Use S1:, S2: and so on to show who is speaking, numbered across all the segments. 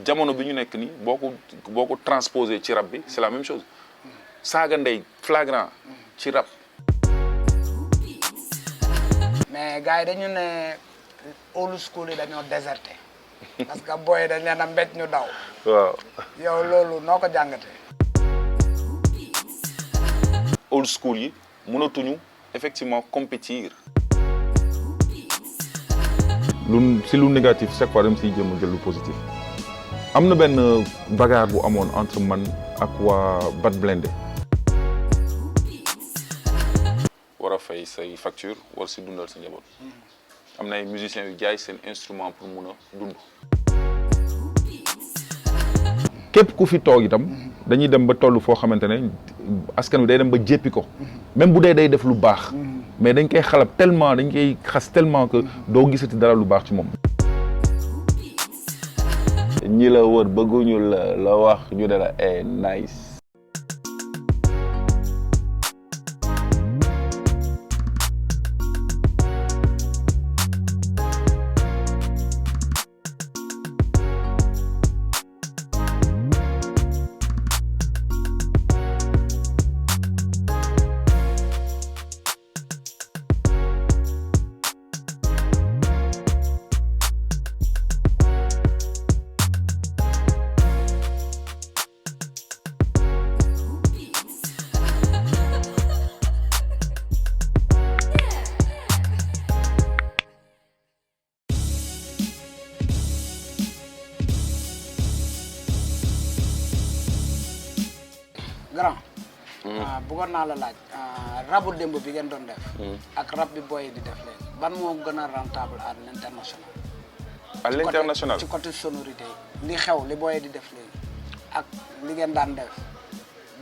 S1: jamono bi ñu nekk nii boo ko transposé ci rap bi c'est la même chose saaga ndey flagrant ci rap.
S2: mais gars yi dañu ne old school yi dañoo déserté parce que booy dañ leen a mbéj ñu daw.
S1: waaw
S2: yow loolu noo ko jàngatee.
S1: old school yi mënatuñu effectivement compétir. si lu négatif chaque fois dem siy jëm a jël lu positif am na benn bagarre bu amoon entre man ak waa Bat Blindé war a fay say facture war si dundal sa njaboot am na ay musiciens yu jaay seen instrument pour mun a dund. képp ku fi toog itam dañuy dem ba toll foo xamante ne askan wi day dem ba jéppi ko même bu dee day def lu baax mais dañ koy xalab tellement dañ koy xas tellement que doo gisati dara lu baax ci moom.
S3: ñi la wër bëgguñu la wax ñu ne la nice.
S2: grand bëggoon naa la laaj rabu démb bi ngeen doon def ak rab bi booy di def léegi ban moo gën a rentable à l'international.
S1: à l'international
S2: ci côté sonorité li xew li booy di def léegi ak li ngeen daan def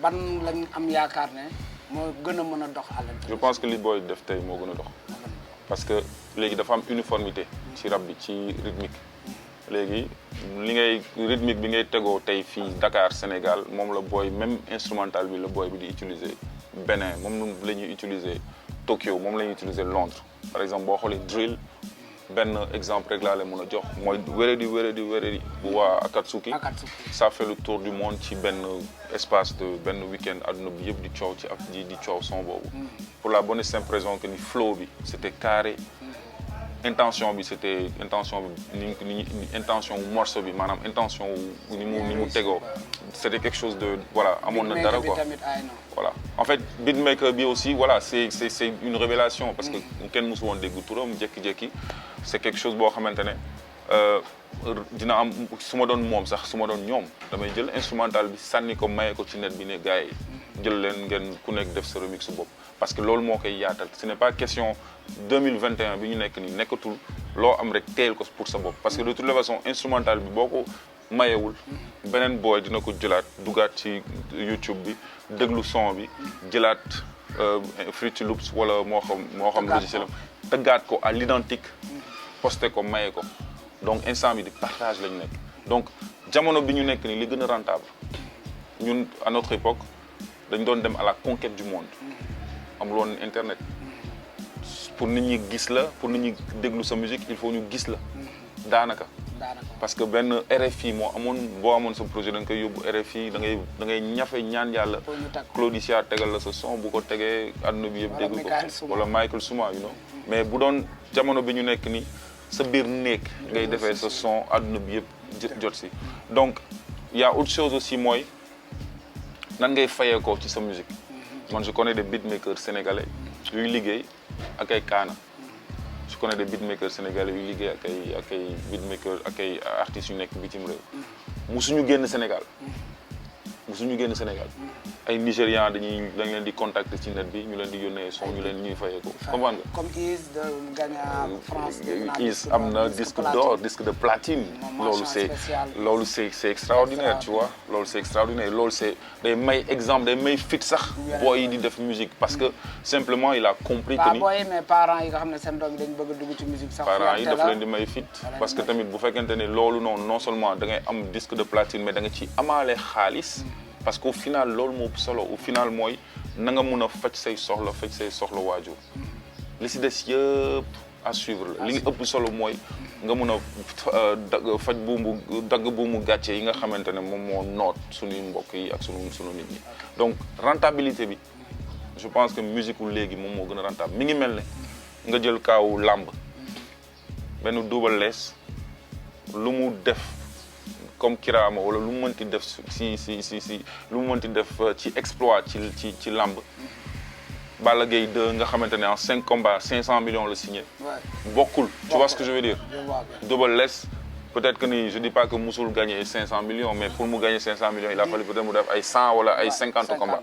S2: ban lañ am yaakaar ne moo gën a mën a dox à l'international.
S1: je pense que li booy def tey moo gën a dox parce que léegi dafa am uniformité ci rab bi ci rythmique léegi li ngay rythmique bi ngay tegoo tey fii Dakar Sénégal moom la booy même instrumental bi la booy bi di utiliser Bénin moom la ñuy utiliser Tokyo moom la ñuy utiliser Londres par exemple boo xoolee drill benn exemple rek laa leen mën a jox mooy wéredi bu waa Akatsuki ça fait le tour du monde ci benn espace de benn week-end adduna bi yëpp di coow ci ak di coow son boobu pour la bonne et simple raison que ni flow bi c'était carré intention bi c'était intention bi ni intention wu morceau bi maanaam intention wu ni mu tegoo c'était quelque chose de voilà amoon na dara quoi voilà en fait beatmaker bi aussi voilà c'est une révélation parce que kenn mosu woon dégg turam jékki-jékki c'est quelque chose boo xamante ne dina am su ma doon moom sax su ma doon ñoom damay jël instrumental bi sànni ko maye ko ci net bi ne gars yi jël leen ngeen ku nekk def sa remix su bopp parce que loolu moo koy yaatal ce n'est pas question 2021 bi ñu nekk nii nekkatul loo am rek teel ko pour sa bopp parce que de toute façon instrumental bi boo ko mayewul beneen booy dina ko jëlaat dugaat ci YouTube bi déglu son bi jëlaat Fruity Loops wala moo xam logiciel am tëggaat ko à l'identique posté ko maye ko donc instant bi di partage lañu nekk donc jamono bi ñu nekk nii li gën a rentable ñun à notre époque dañ doon dem à la conquête du monde amul woon internet pour nit ñi gis la pour nit ñi déglu sa musique il faut ñu gis la daanaka parce que benn RFI moo amoon boo amoon sa projet da nga koy yóbbu RFI da ngay ñafe ñaan yàlla Claudicia tegal la sa son bu ko tegee àdduna bi yëpp dégg ko wala Michael Souma you know mais bu doon jamono bi ñu nekk ni sa biir néeg ngay defee sa son àdduna bi yëpp jot si donc y a autre chose aussi mooy nan ngay fayee ko ci sa musique man je connais des beatmakers sénégalais yuy liggéey ak ay kaana je connais des beatmakers sénégalais yuy liggéey ak ay beatmakers ak ay artistes yu nekk bitim réew musuñu génn Sénégal ay Nigérians dañ leen di contacter ci net bi ñu leen di yónnee son ñu leen ñuy fayee ko comprendre nga.
S2: comme Is de Ghana France.
S1: Is am na disque d'or disque de platine. loolu c'est extraordinaire tu vois loolu c'est extraordinaire loolu c'est day may exemple day may fit sax booy yi di def musique parce que simplement il a compris que ni.
S2: booy mais parents yi nga xam ne seen doom yi dañ bëgg a dugg ci musique sax.
S1: parents yi daf leen di may fit parce que tamit bu fekkente ne loolu noonu non seulement da ngay am disque de platine mais da nga ci amaale xaalis. parce qu'au final loolu moo solo au final mooy na nga mun a faj say soxla waajur li si des yëpp à suivre la li nga ëpp solo mooy nga mun a faj dagg buumu gàcce yi nga xamante ne moom moo noot suñuy mbokk yi ak sunu nit ñi donc rentabilité bi je pense que musique wu léegi moom moo gën a rentable mi ngi mel ne nga jël kaawu làmb benn Double Less lu mu def comme kiraama wala lu mu mënti def si lu mu mënti def ci exploit ci làmb Balla Gaye 2 nga xamante ne en 5 combats 500 millions la signé. bokkul tu vois ce que je veux dire. Double Less peut-être que ni je dis pas que musul gagner 500 millions mais pour mu gagner 500 millions il a fallu peut-être mu def ay 100 wala ay 50 combats.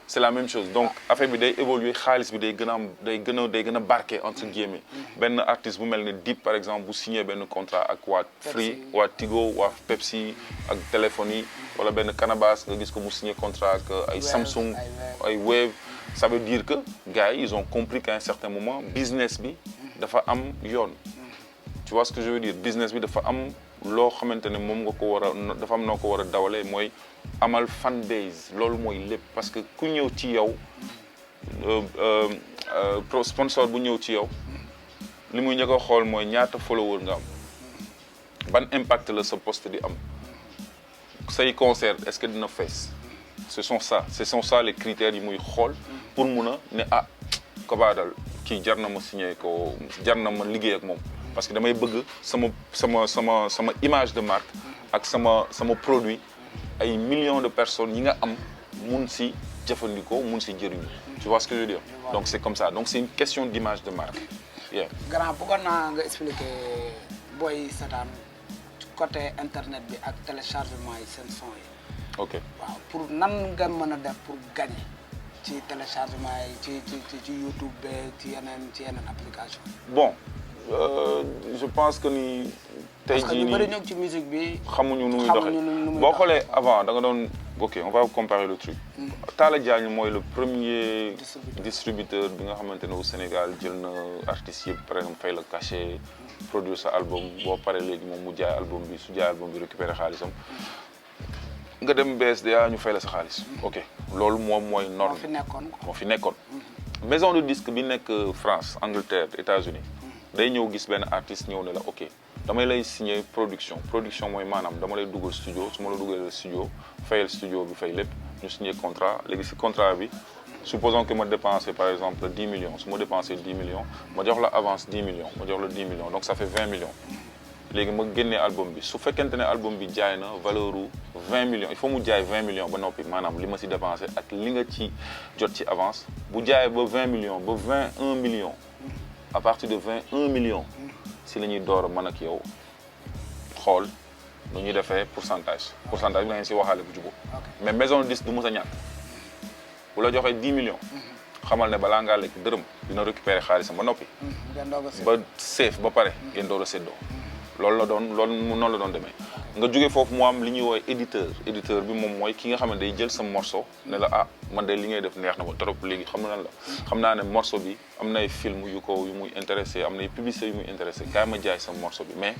S1: c'est la même chose donc affaire bi day évoluer xaalis bi day gën a barke entre guillemets. benn artiste bu mel ne Dip par exemple bu signé benn contrat ak waa Free waa Tigo waa Pepsi ak téléphone yi wala benn Canabasse nga gis ko mu signé contrat ak ay Samsung ay Wave. Ça veut dire que gars yi ils ont compris qu'à un certain moment business bi dafa am yoon tu vois ce que je veux dire business bi dafa am loo xamante ne moom nga ko war a dafa am noo ko war a dawalee mooy amal fan base loolu mooy lépp parce que ku ñëw ci yow sponsor bu ñëw ci yow li muy njëkk a xool mooy ñaata follower nga am ban impact la sa post di am say concert est-ce que dina fees ce sont ça les critères yi muy xool pour mun a ne ah Koba daal kii jar na ma signé ko jar na ma liggéey ak moom parce que damay bëgg sama image de marque ak sama produit ay millions de personnes yi nga am mun si jëfandikoo mun si jëriñu tu vois ce que je veux dire donc c'est comme ça donc c'est une question d'image de marque
S2: grand bëggoon naa nga expliquer booy seetaan côté internet bi ak téléchargement yi seen son yi
S1: ok
S2: waaw pour nan nga mën a def pour gagner ci téléchargement yi ci YouTube ba ci yeneen application
S1: bon je pense que ni tey jii nii
S2: parce que ñu bëri ñëw ci musique bi
S1: xamuñu nu muy doxee boo xoolee avant da nga doon ok on va comparer le truc Talla Diagne mooy le premier distributeur bi nga xamante ne au Sénégal jël na artistes yëpp par exemple fay la cachet produire sa album boo paree léegi moom mu jaay album bi su jaay album bi récupérer xaalisam nga dem BSDA ñu fay la sa xaalis ok loolu moom mooy norme moo fi nekkoon maison de disque bi nekk France Angleterre États-Unis day ñëw gis benn artiste ñëw ne la ok damay lay signer production mooy maanaam dama lay dugal studio su ma la dugalee studio fayal studio bi fay lépp ñu signer contrat léegi si contrat bi supposons que ma dépensé par exemple 10 millions su ma dépensé 10 millions ma jox la avance 10 millions ma jox la 10 millions donc ça fait 20 millions léegi ma génnee album bi su fekkente ne album bi jaay na valeur u 20 millions il faut mu jaay 20 millions ba noppi maanaam li ma si dépensé ak li nga ci jot ci avance bu jaayee ba 20 millions ba 21 millions à partir de 21 millions si la ñuy door a mën ak yow xool nu ñuy defee pourcentage bi da ngeen si waxaale bu jubóo mais maison de disque du mës a ñàkk bu la joxee 10 millions xamal ne balaa ngaa lekk dërëm dina récupérer xaalisam ba noppi ba safe ba pare ngeen door a séddoo noonu la doon demee nga jógee foofu mu am li ñuy woowee éditeur bi moom mooy ki nga xam ne day jël sa morceau ne la ah man de li ngay def neex na ma trop léegi xam naa ne morceau bi am na ay film yu muy intéressé am na ay publicité yu muy intéressé kaay ma jaay sa morceau bi mais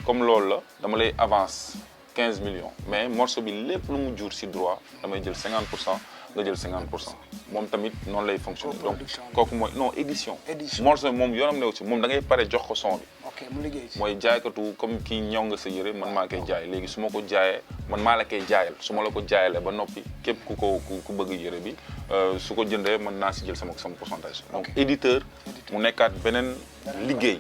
S1: comme loolu la dama lay avance 15 millions mais morceau bi lépp lu mu jur si droit damay jël 50% nga jël 50% moom tamit noonu lay fonctionner donc kooku mooy non édition morceau moom yoonam new si moom da ngay pare jox ko son bi
S2: mu liggéey ci
S1: mooy jaaykatu comme kii ñëw nga sa yëre man maa koy jaay léegi su ma ko jaayee man maa la koy jaayal su ma la ko jaayalee ba noppi képp ku bëgg yëre bi su ko jëndee mën naa si jël sama pourcentage donc éditeur mu nekkaat beneen liggéey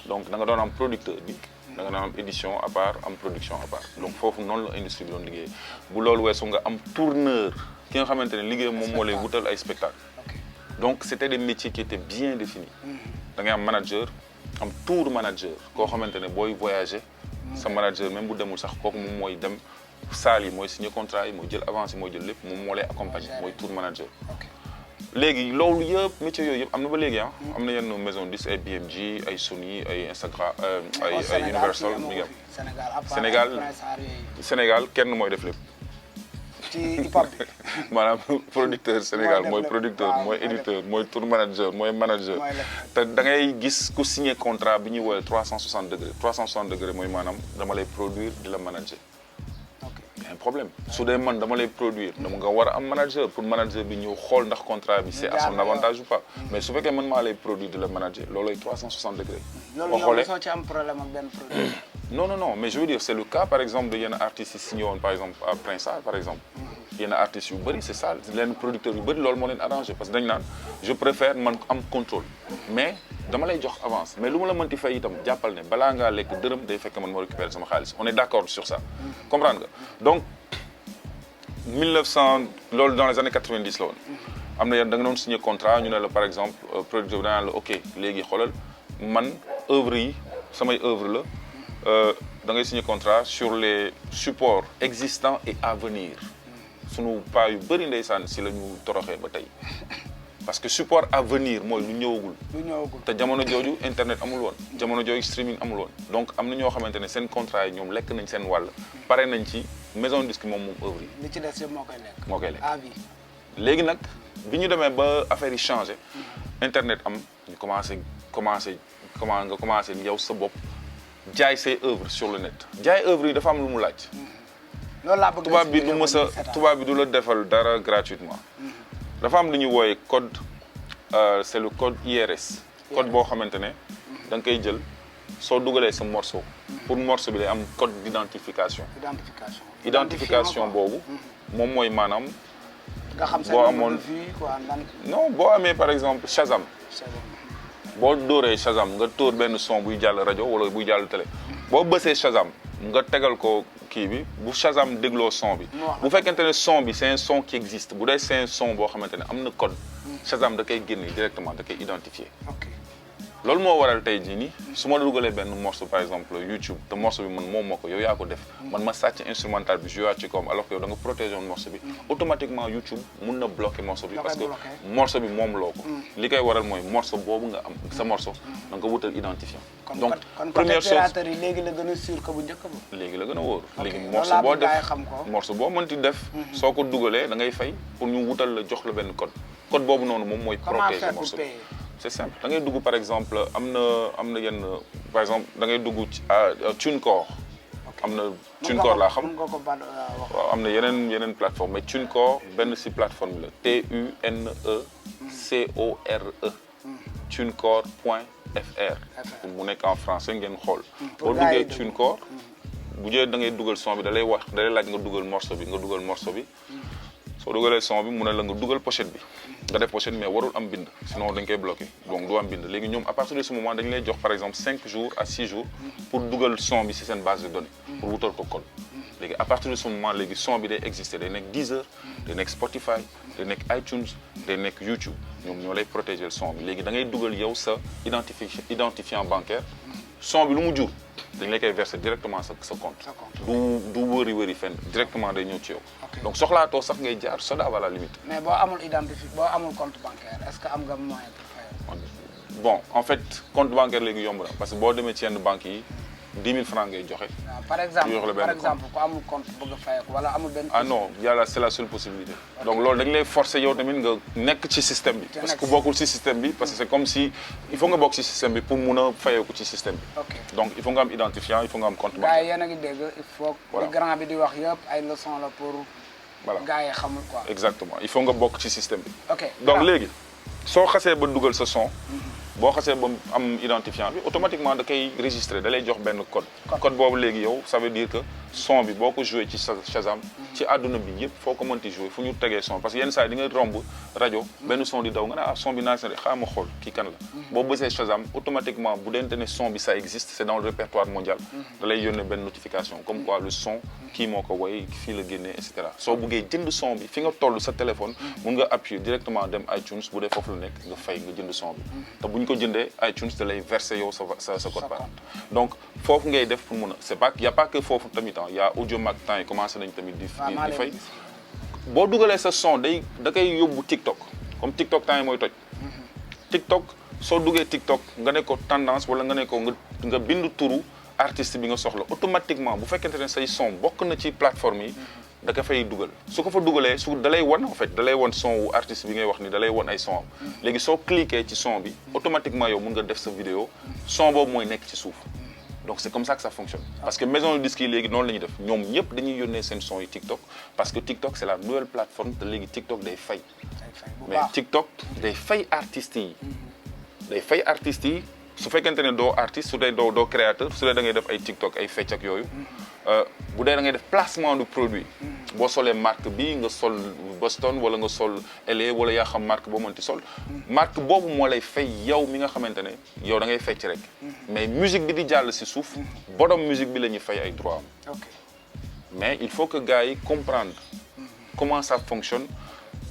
S1: donc da nga doon am producteur bi da nga doon am édition à part am production à part donc foofu noonu la industrie bi doon liggéey bu loolu weesu nga am tourneur ki nga xamante ne liggéey moom moo lay wutal ay spectacle donc c'était des métiers qui étaient bien définis da ngay am manager am tour manager koo xamante ne booy voyager sa manager même bu demul sax kooku moom mooy dem salle yi mooy signer contrat yi mooy jël avance yi mooy jël lépp moom moo lay accompagner mooy tour manager léegi loolu yëpp métiers yooyu yëpp am na ba léegi ah am na yenn maison de disque ay BMG ay Sony ay Instagram ay Universal mi ngi am Sénégal kenn mooy def lépp
S2: ci hip hop bi
S1: maanaam producteur Sénégal mooy producteur mooy éditeur mooy tour manager mooy manager te da ngay gis ku signé contrat bi ñuy woowee 360 degrés mooy maanaam dama lay produire di la manager un problème su dee man dama lay produire dama nga war a am manager pour manager bi ñëw xool ndax contrat bi c'est à son avantage ou pas mais su fekkee man maa lay produire de la manager loolooy 360 degrés.
S2: loolu yow soo ci am problème ak benn produit.
S1: non mais je veux dire c'est le cas par exemple de yenn artistes yi signé woon par exemple à Prince Art par exemple. yenn artistes yu bëri c'est ça leen producteurs yu bëri loolu moo leen arrangé parce que dañ naan je préfère man am contrôle mais dama lay jox avance mais lu ma la mënti fay itam jàppal ne balaa ngaa lekk dërëm day fekk man ma récupérer sama xaalis on est d'accord sur ça comprendre nga donc 1900 loolu dans les années 90 la woon am na yenn da nga doon signé contrat ñu ne la par exemple producteur bi danaan la ok léegi xoolal man œuvre yi samay œuvre la da ngay signé contrat sur les supports existants et à venir sunu paa yu bëri ndeysaan si la ñu toroxee ba tey parce que support à venir mooy lu ñëwagul.
S2: lu ñëwagul
S1: te jamono jooju internet amul woon jamono jooju streaming amul woon donc am na ñoo xamante ne seen contrat yi ñoom lekk nañ seen wàll pare nañ ci maison disque moom œuvre yi.
S2: li ci des yëpp moo koy lekk.
S1: moo koy lekk
S2: à vie.
S1: léegi nag bi ñu demee ba affaire yi changé internet am ñu nga commencé yow sa bopp jaay say œuvre sur le net jaay œuvre yi dafa am lu mu laaj.
S2: loolu laa bëgg
S1: tubaab bi du mës a tubaab bi du la defal dara gratuitement dafa am lu ñuy wooye code c'est le code IRS code boo xamante ne da nga koy jël soo dugalee sa morceau pour morceau bi day am code identification boobu moom mooy maanaam
S2: nga xam
S1: boo amoon non boo amee par exemple Shazam boo dóoree Shazam nga tóor benn son buy jàll rajo wala buy jàll télé boo bësee Shazam nga tegal ko kii bi bu Shazam dégloo son bi bu fekkente ne son bi c'est un son qui existe bu dee c'est un son boo xamante ne am na code Shazam da koy génne directement da koy identifier loolu moo waral tey jii nii su ma dugalee benn morceau par exemple YouTube te morceau bi man moom moo ko yow yaa ko def man ma sàcc instrumental bi joué ci koom alors que yow da nga protéger woon morceau bi automatiquement YouTube mun na bloquer morceau bi parce que morceau bi moom loo ko li koy waral mooy morceau boobu nga am sa morceau da nga ko wutal identifiant donc première chose
S2: yi léegi la gën a sûr que bu njëkk ba
S1: léegi la gën a wóor léegi morceau boo def morceau boo mënti def soo ko dugalee da ngay fay pour ñu wutal la jox la benn code boobu noonu moom mooy protéger morceau bi c'est simple da ngay dugg par exemple am na yenn par exemple da ngay dugg ci TuneCore am na TuneCore laa xam waaw am na yeneen plateforme mais TuneCore benn si plateforme bi la TUNECORE TuneCore.fr mu nekk en français ngeen xool boo duggee TuneCore bu jee da ngay dugal son bi da lay laaj nga dugal morceau bi soo dugalee son bi mu ne la nga dugal pochette bi nga def pochette mais warul am bind sinon dañ koy bloqué donc du am bind léegi ñoom à partir de ce moment dañu lay jox par exemple 5 jours à 6 jours pour dugal son bi ci seen base de données pour wutal ko code léegi à partir de ce moment léegi son bi day exister day nekk Deezer day nekk Spotify day nekk iTunes day nekk YouTube ñoom ñoo lay protéger le son bi léegi da ngay dugal yow sa identifiant bancaire son bi lu mu jur dañ lay koy verser directement sa compte du wëri fenn directement day ñëw ci yow donc soxlaatoo sax ngay jaar SODAV à la limite.
S2: mais boo amul compte bancaire est-ce que am nga moyen pour fayal.
S1: bon en fait compte bancaire léegi yomb na parce que boo demee ci yenn banques yi 10 000 francs ngay joxe.
S2: par exemple ku amul compte bëgg a fayal wala amul benn.
S1: ah non yàlla c'est la seule possibilité. donc loolu dañ lay forcer yow tamit nga nekk ci système bi. parce que bokkul ci système bi parce que c'est comme si il faut nga bokk ci système bi pour mun a fayeeku ci système bi. donc il faut nga am identifiant il faut nga am compte bancaire.
S2: gars yi yéen a ngi dégg il faut. li grand bi di wax yëpp ay leçons la pour.
S1: voilà
S2: gars yi xamul quoi.
S1: exactement il faut nga bokk ci système bi.
S2: ok
S1: donc léegi soo xasee ba dugal sa son. boo xasee ba am identifiant bi automatiquement da koy enregistrer da lay jox benn code boobu léegi yow ça veut dire que son bi boo ko joué ci Shazam ci àdduna bi yëpp foo ko mënti joué fu ñu tegee son parce que yenn saa yi di nga romb rajo benn son di daw nga ne son bi naa de xaaral ma xool kii kan la boo bësee Shazam automatiquement bu dente ne son bi ça existe c'est dans le répertoire mondial da lay yónnee benn notification comme quoi le son kii moo ko woy fii la génnee et cetera soo buggee jënd son bi fi nga toll sa téléphone mun nga appuyer directement dem iTunes bu dee foofu la nekk nga fay nga jënd son bi te buñ ko jëndee iTunes da lay verser yow sa code part donc foofu ngay def pour mun a c'est pas y a pas que foofu tamit y a Audiomack temps yi commencé nañ tamit di fay boo dugalee sa son da koy yóbbu TikTok comme TikTok temps yi mooy toj TikTok soo duggee TikTok nga ne ko tendance wala nga ne ko nga bind turu artiste bi nga soxla automatiquement bu fekkente ne say son bokk na ci plateforme yi da ko fay dugal su ko fa dugalee da lay won en fait da lay won son wu artiste bi ngay wax ni da lay won ay son am léegi soo cliquer ci son bi automatiquement yow mun nga def sa vidéo son boobu mooy nekk ci suuf donc c'est comme ça que ça fonctionne parce que maison de disque yi léegi noonu la ñuy def ñoom ñëpp dañuy yónnee seen son yi TikTok parce que TikTok c'est la nouvelle plateforme te léegi TikTok day fay mais TikTok day fay artistes yi day fay artistes yi su fekkente ne doo artiste su dee doo créateur su dee da ngay def ay TikTok ay fecc ak yooyu bu dee da ngay def placement de produit boo solee marque bi nga sol Boston wala nga sol LA wala yaa xam marque boo mënti sol marque boobu moo lay fay yow mi nga xamante ne yow da ngay fecc rek mais musique bi di jàll si suuf borom musique bi la ñuy fay ay droit am mais il faut que gars yi comprendre comment ça fonctionne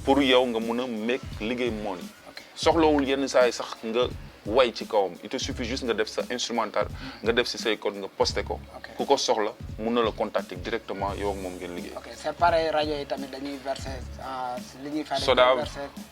S1: pour yow nga mun a make liggéey money soxlawul yenn saa yi sax nga way ci kawam il te suffit juste nga def sa instrumental nga def si say code nga posté ko ku ko soxla mun na la contacter directement yow ak moom ngeen liggéey.
S2: ok c'est pareil rajo yi tamit dañuy verser li ñuy fay.
S1: SODAV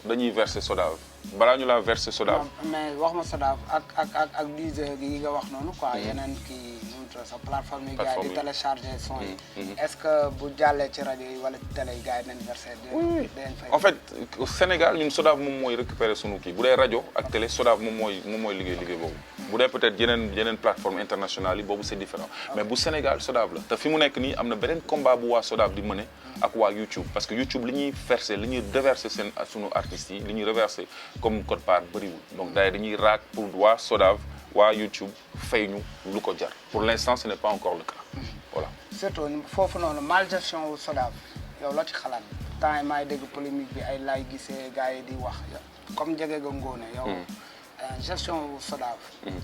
S1: dañuy verser SODAV balaa ñu la verser SODAV.
S2: mais wax ma SODAV ak Deezer yi nga wax noonu quoi yeneen kii sa plateforme yi gars yi di télécharger son yi. est-ce que bu jàllee ci rajo yi wala ci télé yi gars yi nañ verser.
S1: oui en fait au Sénégal ñun SODAV moom mooy récupérer sunu kii bu dee rajo ak télé SODAV moom mooy liggéey boobu. bu dee peut-être yeneen plateforme internationale yi boobu c'est différent mais bu Sénégal SODAV la te fi mu nekk nii am na beneen combat bu waa SODAV di mëne ak waa YouTube parce que YouTube li ñuy verser li ñuy reverser seen sunu artistes yi li ñuy reverser comme code part bëriwul donc dañuy raak pour waa SODAV waa YouTube fay ñu lu ko jar pour l'instant ce n'est pas encore le cas voilà.
S2: surtout foofu noonu mal gestion wu SODAV yow la ci xalaat temps yi maay dégg polémique bi ay laay gisee gars yi di wax comme jege nga Ngoné yow. gestion wu SODAV.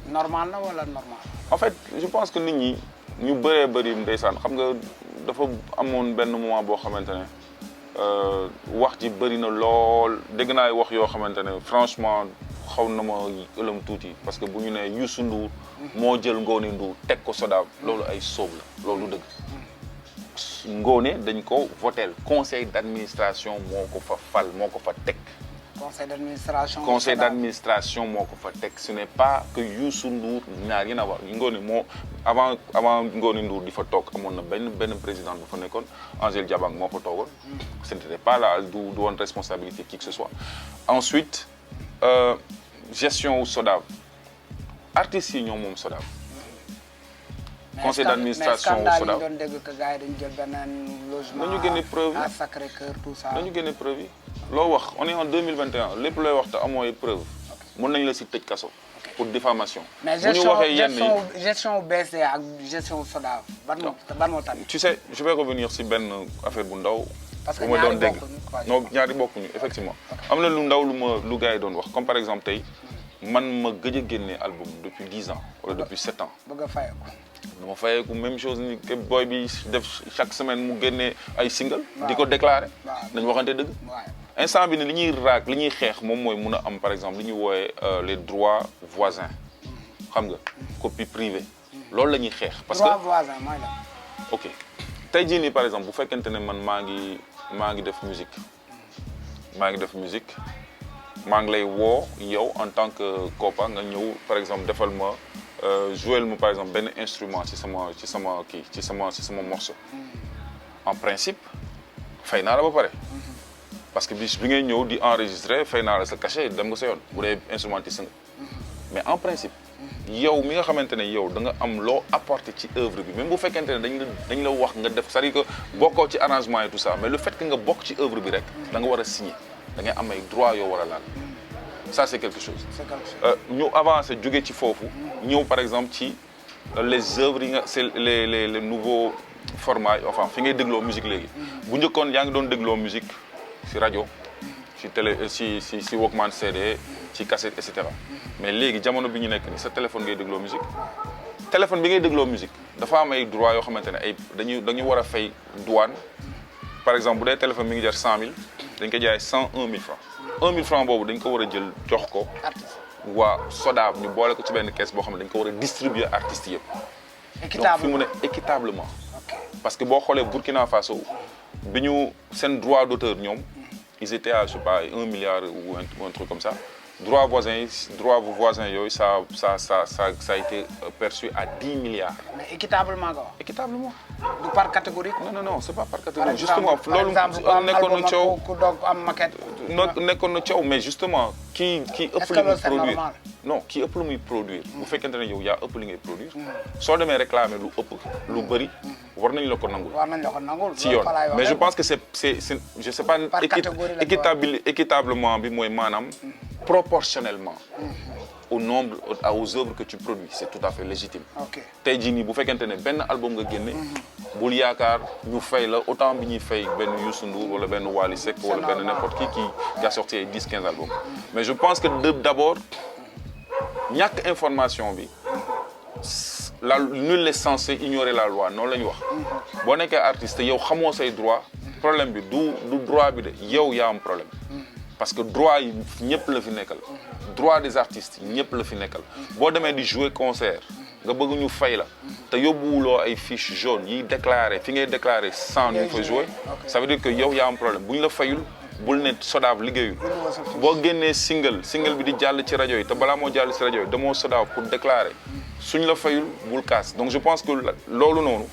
S2: normal na wala normal.
S1: en fait je pense que nit ñi ñu bëree bëri ndeysaan xam nga dafa amoon benn moment boo xamante ne wax ji bëri na lool dégg naa ay wax yoo xamante ne franchement xaw na ma ëlëm tuuti parce que bu ñu nee Youssou Ndour moo jël Ngoné Ndour teg ko SODAV loolu ay soob la loolu dëgg Ngoné dañ ko votel conseil d'administration moo ko fa fal moo ko fa teg.
S2: conseil d'administration
S1: moo ko fa teg ce n'est pas que Youssou Ndour n'a rien à voir Ngoné moo avant Ngoné Ndour di fa toog amoon na benn président bu fa nekkoon Angèle Diabang moo fa toogoon ce n'était pas là du woon responsabilité qui que ce soit ensuite gestion wu SODAV artistes yi ñoom moom SODAV conseil d'administration wu SODAV
S2: mais doon dégg que gars yi dañu jël beneen logement
S1: nañu génne preuve
S2: à Sacré-Cœur tout ça
S1: nañu génne preuve yi loo wax on est en 2021 lépp looy wax te amoo ay preuve mën nañu la si tëj kaso pour diffamation
S2: mais gestion BSD ak gestion SODAV ban moo tànn
S1: tu sais je vais revenir si benn affaire bu ndaw
S2: parce que
S1: bu ma doon dégg non ñaari bokkuñu effectivement am na lu ndaw lu gars yi doon wax comme par exemple tey man ma gëj a génne album depuis 10 ans wala depuis 7 ans
S2: bëgg a fayeeku
S1: dama fayeeku même chose ni que boy bi def chaque semaine mu génne ay single di ko déclarer nañ waxante dëgg instant bi ne li ñuy raak li ñuy xeex moom mooy mun a am par exemple li ñuy woowe les droits voisins xam nga copie privée loolu la ñuy xeex parce que
S2: droit voisin mooy la
S1: ok tey jii nii par exemple bu fekkente ne man maa ngi def musique maa ngi lay woo yow en tant que Kopa nga ñëw par exemple defal ma jouer ma par exemple benn instrument ci sama morceau en principe fay naa la ba pare parce que bis bi ngay ñëw di enregistrer fay naa la sa cachet dem nga sa yoon bu dee instrumentiste nga mais en principe yow mi nga xamante ne yow da nga am loo apporter ci œuvre bi même bu fekkente ne dañ la wax nga def c'est-à-dire que bokkoo ci arrangement et tout ça mais le fait que nga bokk ci œuvre bi rek da nga war a signer da ngay am ay droits yoo war a laal ça c'est quelque chose ñu avancé jóge ci foofu ñëw par exemple ci les œuvres yi nga c'est les nouveaux formats enfin fi ngay dégloo musique léegi bu njëkkoon yaa ngi doon dégloo musique ci rajo ci télé ci Walkman CD ci cassette et cetera mais léegi jamono bi ñu nekk ni sa téléphone ngay dégloo musique téléphone bi ngay dégloo musique dafa am ay droits yoo xamante ne ay dañu war a fay douane par exemple bu dee téléphone mi ngi jar 100 000 dañ ko jaay 101 000 francs 1 000 francs boobu dañ ko war a jël jox ko waa SODAV ñu boole ko ci benn caisse boo xam ne dañ ko war a distribuer artistes yëpp donc fi mu ne équitablement parce que boo xoolee Burkina Faso bi ñu seen droit d'auteur ñoom ils étaient à je sais pas 1 milliard ou un truc comme ça droit voisin yooyu ça a été perçu à 10 milliards.
S2: mais équitablement nga wax.
S1: équitablement.
S2: du par catégorie.
S1: non c'est pas par
S2: par
S1: catégorie.
S2: exemple
S1: justement loolu nekkoon na coow
S2: ku doog am maquette.
S1: nekkoon na coow mais justement kii ëpp lu muy produire non kii ëpp lu muy produire. bu fekkente ne yow yaa ëpp li ngay produire. soo demee réclamer lu ëpp lu bëri war nañ la ko nangul.
S2: war nañ la ko nangul.
S1: ci yoon mais je pense que c'est je sais pas.
S2: par catégorie
S1: équitablement bi mooy maanaam. proportionnellement. au nombre aux œuvres que tu produis c'est tout à fait légitime.
S2: ok
S1: tey jii nii bu fekkente ne benn album nga génne. bul yaakaar ñu fay la autant bi ñuy fay benn Youssou Ndour wala benn Wally Seck wala benn n'importe qui a sorti ay 10-15 albums. mais je pense que d'abord ñàkk information bi nul n'est censé ignorer la loi noonu la ñu wax. boo nekkee artiste yow xamoo say droit problème bi du droit bi de yow yaa am problème. parce que droit yi ñëpp la fi nekkal. droit des artistes ñëpp la fi nekkal. boo demee di jouer concert nga bëgg ñu fay la te yóbbuwuloo ay fiches jaunes yiy déclaré fi ngay déclaré sans ñu fa jouer ça veut dire que yow yaa am problème bu ñu la fayul bul ne SODAV liggéeyul. boo génnee single bi di jàll ci rajo yi te balaa moo jàll ci rajo yi demoo SODAV pour déclarer suñ la fayul bul kaas donc je pense que loolu noonu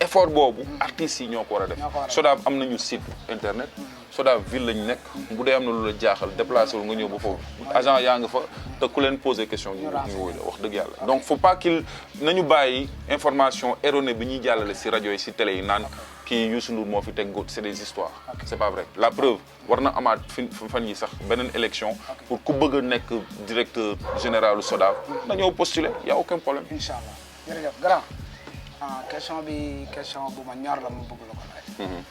S1: effort boobu artistes yi ñoo ko war a def. SODAV am nañu site internet. SODAV ville lañ nekk bu dee am na lu la jaaxal déplacé wul nga ñëw ba foofu agent yaa nga fa te ku leen poser question ñu wuy la wax dëgg yàlla donc faut pas qu'il nañu bàyyi information erronée bi ñuy jàllale si rajo yi si télé yi naan kii Youssou Ndour moo fi teg góot c'est des histoires c'est pas vrai la preuve war na amaat fan yi sax beneen élection pour ku bëgg a nekk directeur général SODAV na ñëw postuler y a aucun problème.
S2: incha allah jërëjëf grand question bu ma ñor la ma bëgg la ko laaj.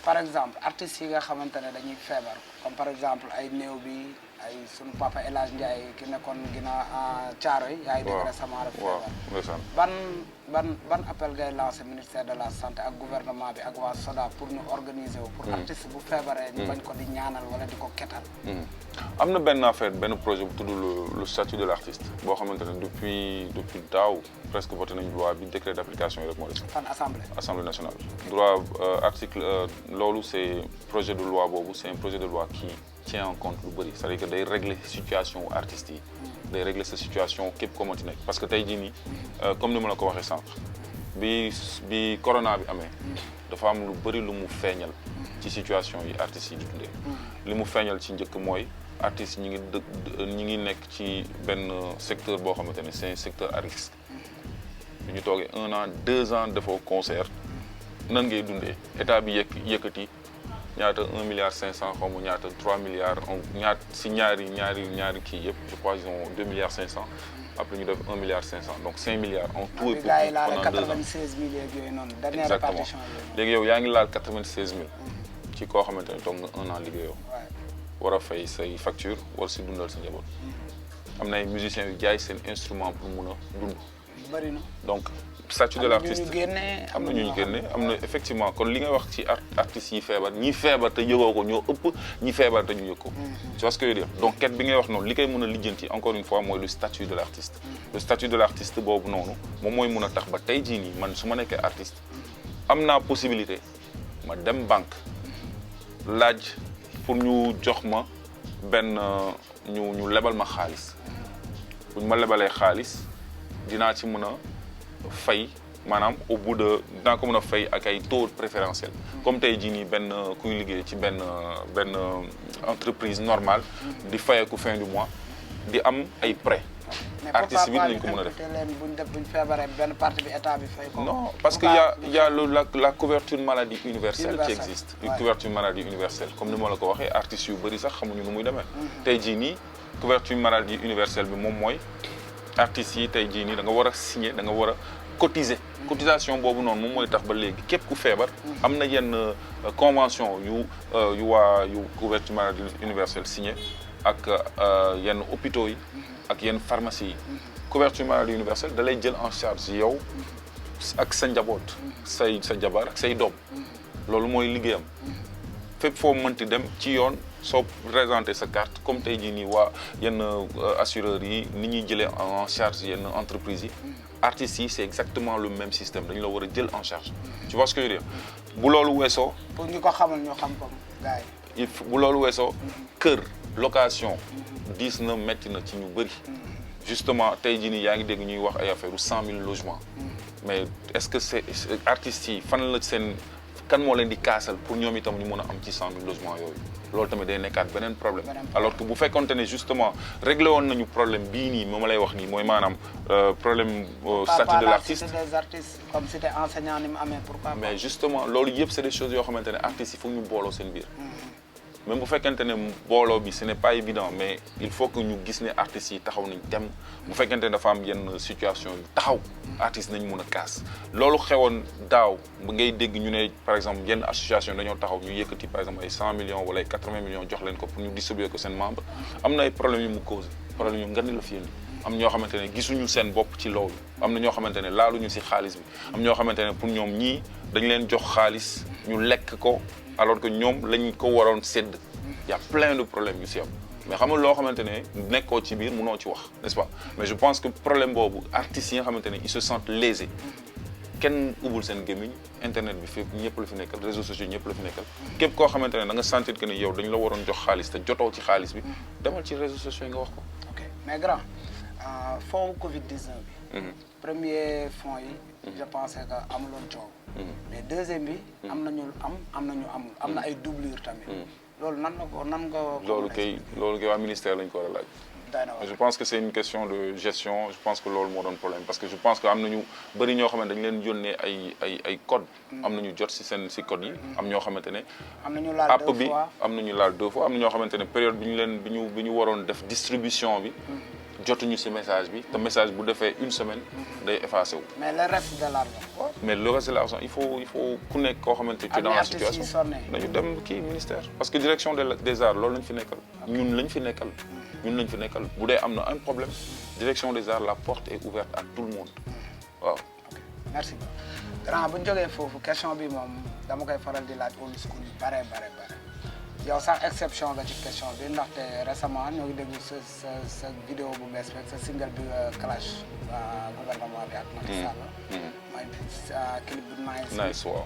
S2: par exemple artistes yi nga xamante ne dañuy feebar comme par exemple ay néew bi ay sunu papa El Hadj Ndiaye ki nekkoon ginnaaw Thiaroye. yaa ngi dégg récemment rek feebar. ban appel ngay lancé ministère de la santé ak gouvernement bi ak waa SODAV pour ñu organiser wu. pour artiste bu feebaree. ñu bañ ko di ñaanal wala di ko ketal.
S1: am na benn projet bu tudd le statut de l'artiste boo xamante ne depuis daaw presque voté nañu loi bi décret d'application yi rek moo des.
S2: fan
S1: assemblée nationale. droit article loolu c'est projet de loi boobu c'est un projet de loi qui tient en compte lu bëri c'est-à-dire que day régler situation artistes yi. day régler sa situation képp ko mënti nekk parce que tey jii nii comme ni ma la ko waxee sànq bi corona bi amee dafa am lu bëri lu mu feeñal ci situation yi artistes yi di dundee. li mu feeñal ci njëkk mooy artistes ñi ngi nekk ci benn secteur boo xamante ne c'est un secteur à risque. bi ñu toogee 1 an 2 ans defoo concert nan ngay dundee état bi yëkkati ñaata 1,5 milliard xaw ma ñaata 3 milliards si ñaari kii yëpp je crois ils ont 2,5 milliards après ñu def 1,5 milliard donc 5 milliards en tout et pour pendant 2 ans.
S2: 96 000 yooyu noonu. dernière
S1: exactement
S2: répartition
S1: léegi yow yaa ngi laal 96 000. ci koo xamante ne toog nga 1 an liggéeyoo. war a fay say facture war si dundal sa njaboot. am na ay musiciens yu jaay seen instrument pour mun a dund.
S2: bëri na
S1: donc statut de l'artiste
S2: am na ñu génne
S1: am na effectivement kon li nga wax ci artistes yi feebar ñi feebar te yëgoo ko ñoo ëpp ñi feebar te ñu yëg ko. tu vois ce que je veux dire donc ket bi ngay wax noonu li koy mën a lijjanti encore une fois mooy le statut de l'artiste. le statut de l'artiste boobu noonu moom mooy mën a tax ba tey jii nii man su ma nekkee artiste am naa possibilité ma dem banque laaj pour ñu jox ma benn ñu lebal ma xaalis bu ñu ma lebalee xaalis dinaa ci mën a fay maanaam au bout de dinaa ko mën a fay ak ay taux préférentiels comme tey jii nii benn kuy liggéey ci benn entreprise normale di fayeeku fin du mois di am ay prêts. artiste bi nañ ko mën a def
S2: buñ feebaree benn partie bi état bi fay ko.
S1: non parce que y a la couverture maladie universelle qui existe. une couverture maladie universelle comme ni ma la ko waxee artistes yu bëri sax xamuñu nu muy demee. tey jii nii couverture maladie universelle bi moom mooy. artistes yi tey jii nii da nga war a signer da nga war a cotiser. cotisation boobu noonu moom mooy tax ba léegi képp ku feebar. am na yenn convention yu couverture maladie universelle signé ak yenn hôpitaux yi. ak yenn pharmacie yi. couverture maladie universelle da lay jël en charge yow ak sa njaboot. sa jabar ak say doom. loolu mooy liggéeyam. fépp foo mënti dem ci yoon. soo présenté sa carte comme tey jii nii waa yenn assureurs yi ni ñuy jëlee en charge yenn entreprises yi artistes yi c'est exactement le même système dañu la war a jël en charge tu vois ce que je veux dire bu loolu weesoo
S2: pour ñu ko xamal ñoo xam comme gars
S1: yi bu loolu weesoo kër location diis na métti na ci ñu bëri justement tey jii nii yaa ngi dégg ñuy wax ay affaire 100 000 logements mais est-ce que c'est artistes yi fan la seen kan moo leen di kaasal pour ñoom itam ñu mën a am ci 100 000 logements yooyu loolu tamit day nekkaat beneen problème alors que bu fekkonte ne justement réglé woon nañu problème bii nii moom lay wax nii mooy maanaam problème statut de l'artiste
S2: des artistes comme si t'es enseignant ni mu amee pourquoi
S1: mais justement loolu yëpp c'est des choses yoo xamante ne artistes yi foog ñu booloo seen biir même bu fekkente ne booloo bi ce n'est pas évident mais il faut que ñu gis ne artistes yi taxaw nañ dem bu fekkente ne dafa am yenn situation yu taxaw artistes nañ mun a kaas loolu xewoon daaw ba ngay dégg ñu ne par exemple yenn association dañoo taxaw ñu yëkkati par exemple ay 100 millions wala ay 80 millions jox leen ko pour ñu distribuer ko seen membre am na ay problèmes yu mu causé problème yu nga ni la fi indi am ñoo xamante ne gisuñu seen bopp ci loolu am na ñoo xamante ne laaluñu si xaalis bi am ñoo xamante ne pour ñoom ñii dañ leen jox xaalis ñu lekk ko alors que ñoom lañ ko waroon sédd y a plein de problèmes yu si am mais xam nga loo xamante ne nekkoo ci biir mënoo ci wax n'est-ce pas mais je pense que problème boobu artistes yi nga xamante ne ils se sentent lésés kenn ubbul seen gémmiñ internet bi fépp ñëpp la fi nekkal réseaux sociaux ñëpp la fi nekkal képp koo xamante ne da nga sentir que ni yow dañu la waroon jox xaalis te jotoo ci xaalis bi demal ci réseaux sociaux yi nga wax ko.
S2: ok mais grand fonds Covid 19 bi. premier fonds yi. je pensais que amuloon coow. mais deuxième bi. am na ñu am na ñu amul am na ay doublure tamit. loolu nan nga
S1: loolu kay waa ministère lañ ko war a laaj. je pense que c'est une question de gestion je pense que loolu moo doon problème parce que je pense que am nañu bëri ñoo xamante dañu leen yónnee ay code am nañu jot si code yi am ñoo xamante ne
S2: am nañu laal
S1: app bi am nañu laal 2 fois am na ñoo xamante ne période bi ñu waroon def distribution bi jotuñu si message bi te message bu defee une semaine day effacé wu.
S2: mais le reste de l'argent.
S1: mais le reste de l'argent il faut ku nekk koo xamante ne dans la situation nañu dem kii ministère parce que direction des arts loolu lañ fi nekkal ñun lañ fi nekkal bu dee am na un problème direction des arts la porte est ouverte à tout le monde waaw.
S2: merci grand bu ñu jógee foofu question bi moom dama koy faral di laaj old school yi bare yow sax exception nga ci question bi ndaxte récemment ñoo ngi déglu sa vidéo bu bees rek sa single bi clash gouvernement bi ak Macky Sall mooy clip bu nice
S1: waaw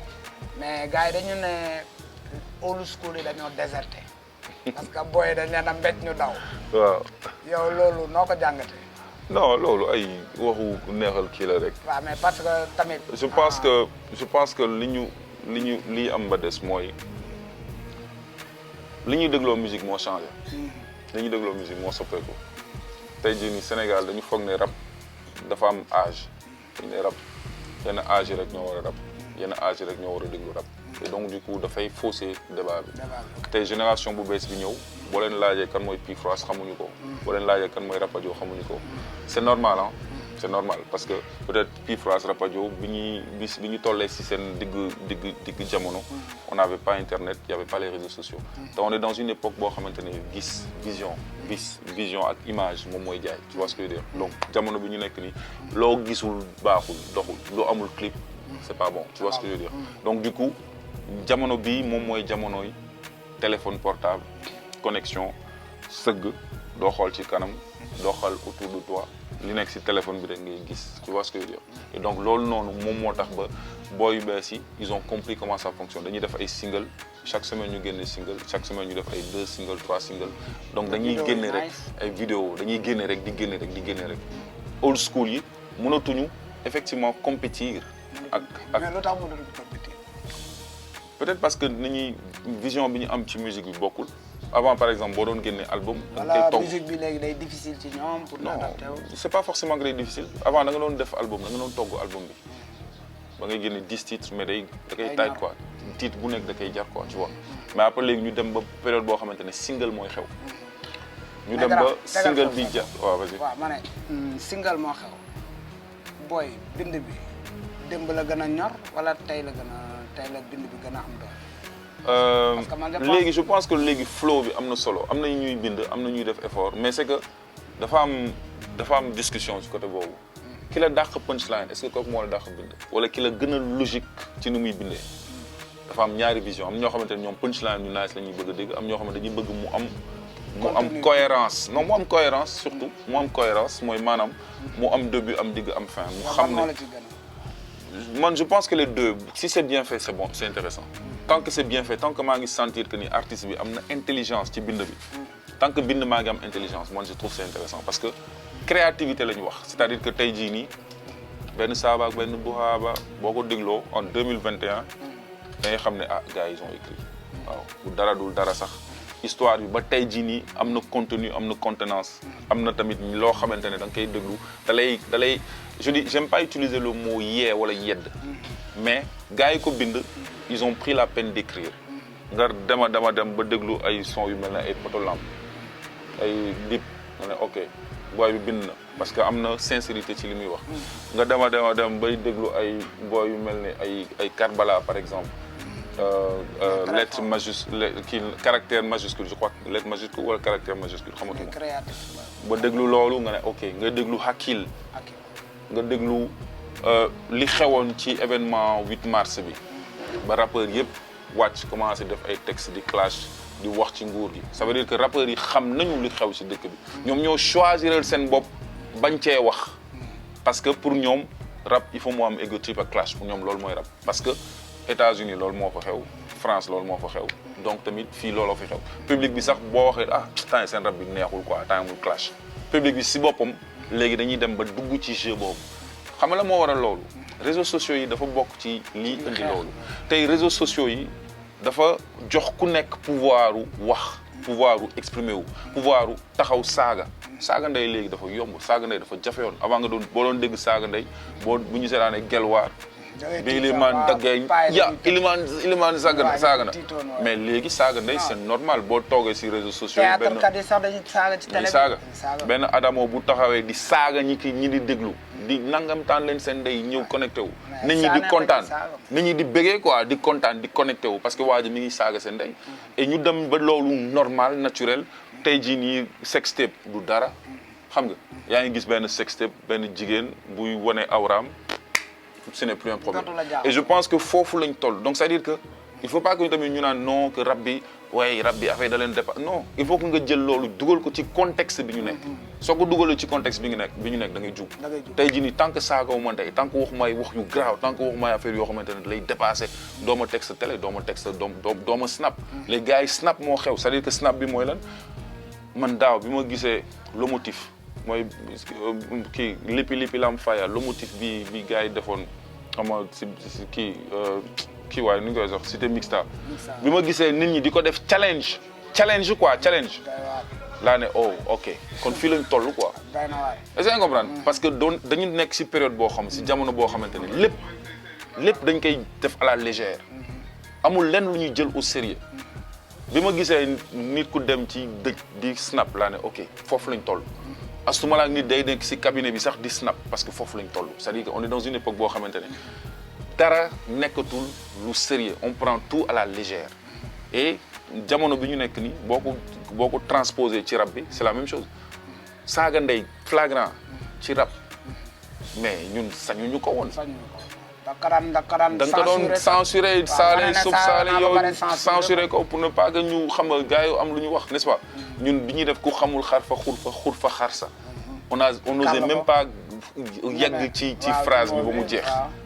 S2: mais gars yi dañu ne old school yi dañoo déserté parce que booy dañ leen a mbéj ñu daw
S1: waaw
S2: yow loolu noo ko jàngatee
S1: non loolu ay waxu neexal kii la rek
S2: waaw mais parce que tamit
S1: je pense que li am ba des mooy li ñuy dégloo musique moo changé li ñuy dégloo musique moo soppeeku tey jii nii Sénégal dañu foog ne rap dafa am âge dañ ne rap yenn âge yi rek ñoo war a rap yenn âge yi rek ñoo war a déglu rap et donc du coup dafay fausser débat bi tey génération bu bees bi ñëw boo leen laajee kan mooy Pifras xamuñu ko boo leen laajee kan mooy Rapadio xamuñu ko c'est normal hein c'est normal parce que peut-être Pifras Rapadio bi ñu tollee si seen digg jamono on n'avait pas internet il y avait pas les réseaux sociaux te on est dans une époque boo xamante ne vision ak image moom mooy jaay tu vois ce que je veux dire donc jamono bi ñu nekk nii loo gisul baaxul doxul loo amul clip c'est pas bon tu vois ce que je veux dire donc du coup jamono bii moom mooy jamonoy téléphone portable connexion sëgg doo xool ci kanam doo xool autour de toi li nekk ci téléphone bi rek ngay gis tu vois ce que je veux dire et donc loolu noonu moom moo tax ba booy yu bees yi ils ont compris comment ça fonctionne dañuy def ay single chaque semaine ñu génne single chaque semaine ñu def ay 2 singles 3 singles donc dañuy génne rek ay vidéo dañuy génne rek di génne rek old school yi mënatuñu effectivement compétir ak
S2: mais lu tax mënatuñu compétir
S1: peut-être parce que nañuy vision bi ñu am ci musique bi bokkul avant par exemple boo doon génne album.
S2: voilà musique bi léegi day difficile ci ñoom pour adapter wu.
S1: c'est pas forcément que day difficile avant da nga doon def album da nga doon togg album bi ba ngay génne 10 titres mais da koy taaj quoi titre bu nekk da koy jar quoi tu vois mais après léegi ñu dem ba période boo xamante ne single mooy xew. ñu dem ba single bi jar waaw vas-y.
S2: waaw ma ne single moo xew booy bind bi démb la gën a ñor wala tey la bind bi gën a am doole.
S1: léegi je pense que léegi flow bi am na solo am na ñuy bind am na ñuy def effort mais c'est que dafa am discussion ci côté boobu ki la dàq punchline est-ce que kooku moo la dàq bind wala ki la gën a logique ci ni muy bindee dafa am ñaari vision am ñoo xamante ne ñoom punchline ñu nice la ñuy bëgg a dégg am ñoo xamante dañuy bëgg mu am cohérence non mu am cohérence surtout mu am cohérence mooy maanaam mu am début am digg am fin mu xam ne man je pense que les deux si c'est bien fait c'est bon c'est intéressant tant que c'est bien fait tant que maa ngi sentir que ni artiste bi am na intelligence ci bind bi tant que bind maa ngi am intelligence moi je trouve c'est intéressant parce que créativité la ñu wax c'est-à-dire que tey jii nii benn Saaba ak benn Buhaaba boo ko dégloo en 2021 da ngay xam ne ah gars yi ils ont écrit waaw bu dara dul dara sax histoire bi ba tey jii nii am na contenu am na contenance am na tamit loo xamante ne da nga koy déglu da lay je dis j'aime pas utiliser le mot yee wala yedd mais gars yi ko bind ils ont pris la peine d'écrire nga dem ba déglu ay son yu mel ne ay Potolamp ay Dip nga ne ok booy bi bind na parce que am na sincérité ci li muy wax nga dem bay déglu ay booy yu mel ne ay Karbala par exemple lettre majuscule kii caractère majuscule je crois lettre majuscule wala caractère majuscule xamatuma ba déglu loolu nga ne ok nga déglu Hakil nga déglu li xewoon ci événement 8 mars bi ba rappeurs yëpp wàcc commencé def ay textes di clash di wax ci nguur gi ça veut dire que rappeurs yi xam nañu li xew ci dëkk bi ñoom ñoo choisiral seen bopp bañ cee wax parce que pour ñoom rap il faut mu am ego trip ak clash pour ñoom loolu mooy rap parce que États-Unis loolu moo fa xew France loolu moo fa xew donc tamit fii looloo fi xew public bi sax boo waxee ah temps yi seen rap bi neexul quoi temps amul clash public bi si boppam léegi dañuy dem ba dugg ci jeu boobu xam nga la moo waral loolu réseaux sociaux yi dafa bokk ci lii indi loolu tey réseaux sociaux yi dafa jox ku nekk pouvoiru wax pouvoiru exprimer wu pouvoiru taxaw saaga ndey léegi dafa yomb saaga ndey dafa jafe yoon avant nga doon boo doon dégg saaga ndey bu ñu seetaanee gelwaar bi ilimaan daggeeñ ilimaan saaga na mais léegi saaga ndey c'est normal boo toogee si réseaux sociaux yi benn Adamo bu taxawee di saaga ñi di déglu di nangam taan leen seen ndey ñëw connecté wu nit ñi di kontaan nit ñi di bégee quoi di kontaan di connecté wu parce que waa ji mi ngi saaga seen ndey et ñu dem ba loolu normal naturel tey jii nii sextape du dara xam nga yaa ngi gis benn sextape benn jigéen buy wane awraam ce n'est plus un problème et je pense que foofu lañ toll donc c'est-à-dire que il faut pas que ñu tamit ñu naan non que rap bi waaye rap bi affaire da leen dépassé non il faut que nga jël loolu dugal ko ci contexte bi ñu nekk soo ko dugalee ci contexte bi ñu nekk da ngay jub tey jii nii tant que saagaw ma tey tant que waxuma ay wax yu grave tant que waxuma ay affaire yoo xamante ne da lay dépassé doo ma teg sa télé doo ma teg sa doo ma snap les gars yi snap moo xew c'est-à-dire que snap bi mooy lan man daaw bi ma gisee le motif mooy kii lipi lam faya le motif bi gars yi defoon xam nga si kii waaye nu ñu koy wax cité mixta bi ma gisee nit ñi di ko def challenge laa ne oh ok kon fii lañ toll quoi est-ce que comprendre parce que dañu nekk si période boo xam si jamono boo xamante ne lépp dañ koy def à la légère amul lenn lu ñuy jël au sérieux bi ma gisee nit ku dem ci dëj di snap laa ne ok foofu lañ toll astuma la nit day nekk si cabinet bi sax di snap parce que foofu lañ toll c'est-à-dire que on est dans une époque boo xamante ne dara nekkatul lu sérieux on prend tout à la légère et jamono bi ñu nekk nii boo ko transposé ci rap bi c'est la même chose saaga ndey flagrant ci rap mais ñun sañuñu ko woon da nga ko doon censuré saale suuf saale yooyu censuré ko pour ne pas que ñu xam nga gars yi am lu ñu wax n'est-ce pas ñun bi ñuy def ku xamul xar fa xarsa on n'osait même pas yegg ci phrase bi ba mu jeex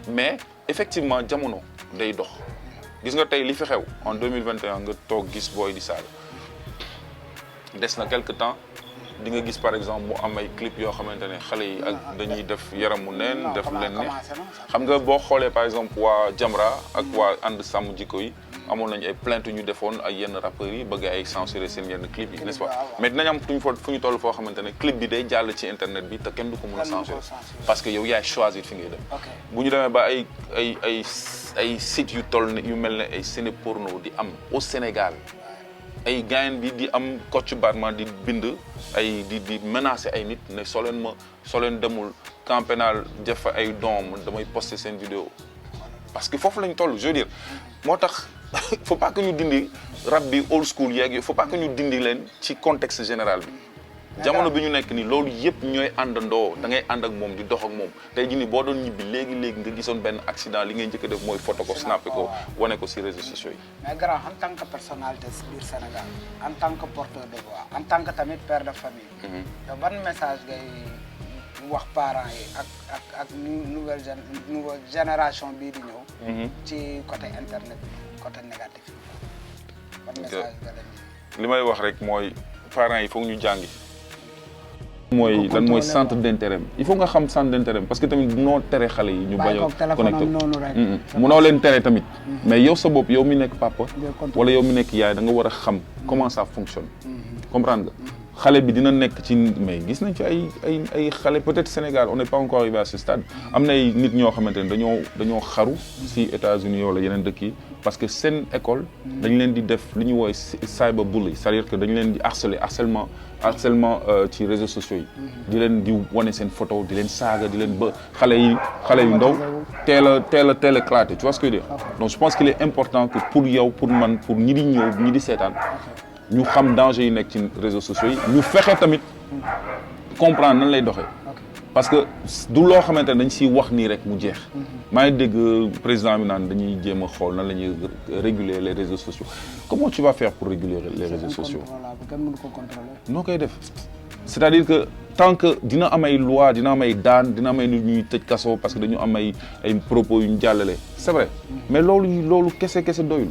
S1: mais effectivement jamono day dox gis nga tey li fi xew en 2021 nga toog gis booy di saaga des na quelque temps di nga gis par exemple mu am ay clip yoo xamante ne xale yi ak dañuy def yaramu neen def leen ne xam nga boo xoolee par exemple waa Jamra ak waa ànd sàmm jikko yi amoon nañu ay plainte ñu defoon ay yenn rappeurs yi bëgg ay censurer seen yenn clip yi n'est-ce pas mais dinañ am fu ñu toll foo xamante ne clip bi day jàll ci internet bi te kenn du ko mën a censurer parce que yow yaay choisir fi ngay dem bu ñu demee ba ay sites yu toll yu mel ne ay ciné porno di am au Sénégal ay gaayen bi di am Kocc Barma di bind ay di menacer ay nit ne soo leen demul camp pénal def fa ay doom damay poster seen vidéo parce que foofu lañ toll je veux dire moo tax faut pas que ñu dindi rap bi old school yeeg faut pas que ñu dindi leen ci contexte général bi jamono bi ñu nekk nii loolu yëpp ñooy àndandoo da ngay ànd ak moom di dox ak moom tey jii nii boo doon ñibbi léegi nga gisoon benn accident li ngay njëkk a def mooy photo ko snappé ko wane ko si réseaux sociaux yi.
S2: mais grand en tant que personnalité biir Sénégal en tant que porteur de voix en tant que tamit père de famille. yow ban message ngay wax parents yi ak nouvelle génération bii di ñëw. ci côté internet bi côté négatif ban message nga leen
S1: li may wax rek mooy. parents yi foog ñu jàngi. mooy lan mooy centre d'intérêt il faut nga xam centre d'intérêt parce que tamit munoo tere xale yi ñu bañ a connecté munoo leen tere tamit mais yow sa bopp yow mi nekk papa wala yow mi nekk yaay da nga war a xam comment ça fonctionne comprendre nga xale bi dina nekk ci mais gis nañ fi ay xale peut-être Sénégal on n'est pas encore arrivé à ce stade am na ay nit ñoo xamante ne dañoo xaru si États-Unis wala yeneen dëkk yi parce que seen école dañ leen di def li ñuy woowee cyberbully c'est-à-dire que dañ leen di harcèlement ci réseaux sociaux yi di leen di wane seen photo di leen saaga di leen ba xale yu ndaw teel a éclaté tu vois ce que je veux dire donc je pense qu'il est important que pour yow pour man pour ñi di ñëw ñi di seetaan ñu xam danger yi nekk ci réseaux sociaux yi ñu fexe tamit comprendre nan lay doxee parce que du loo xamante ne dañ siy wax nii rek mu jeex maa ngi dégg président bi naan dañuy jéem a xool nan la ñuy réguler les réseaux sociaux comment tu vas faire pour réguler les réseaux sociaux noo koy def c'est-à-dire que tant que dina am ay loi dina am ay daan dina am ay nit ñuy tëj kaso parce que dañu am ay propos yu ñu jàllale c'est vrai mais loolu kese doyul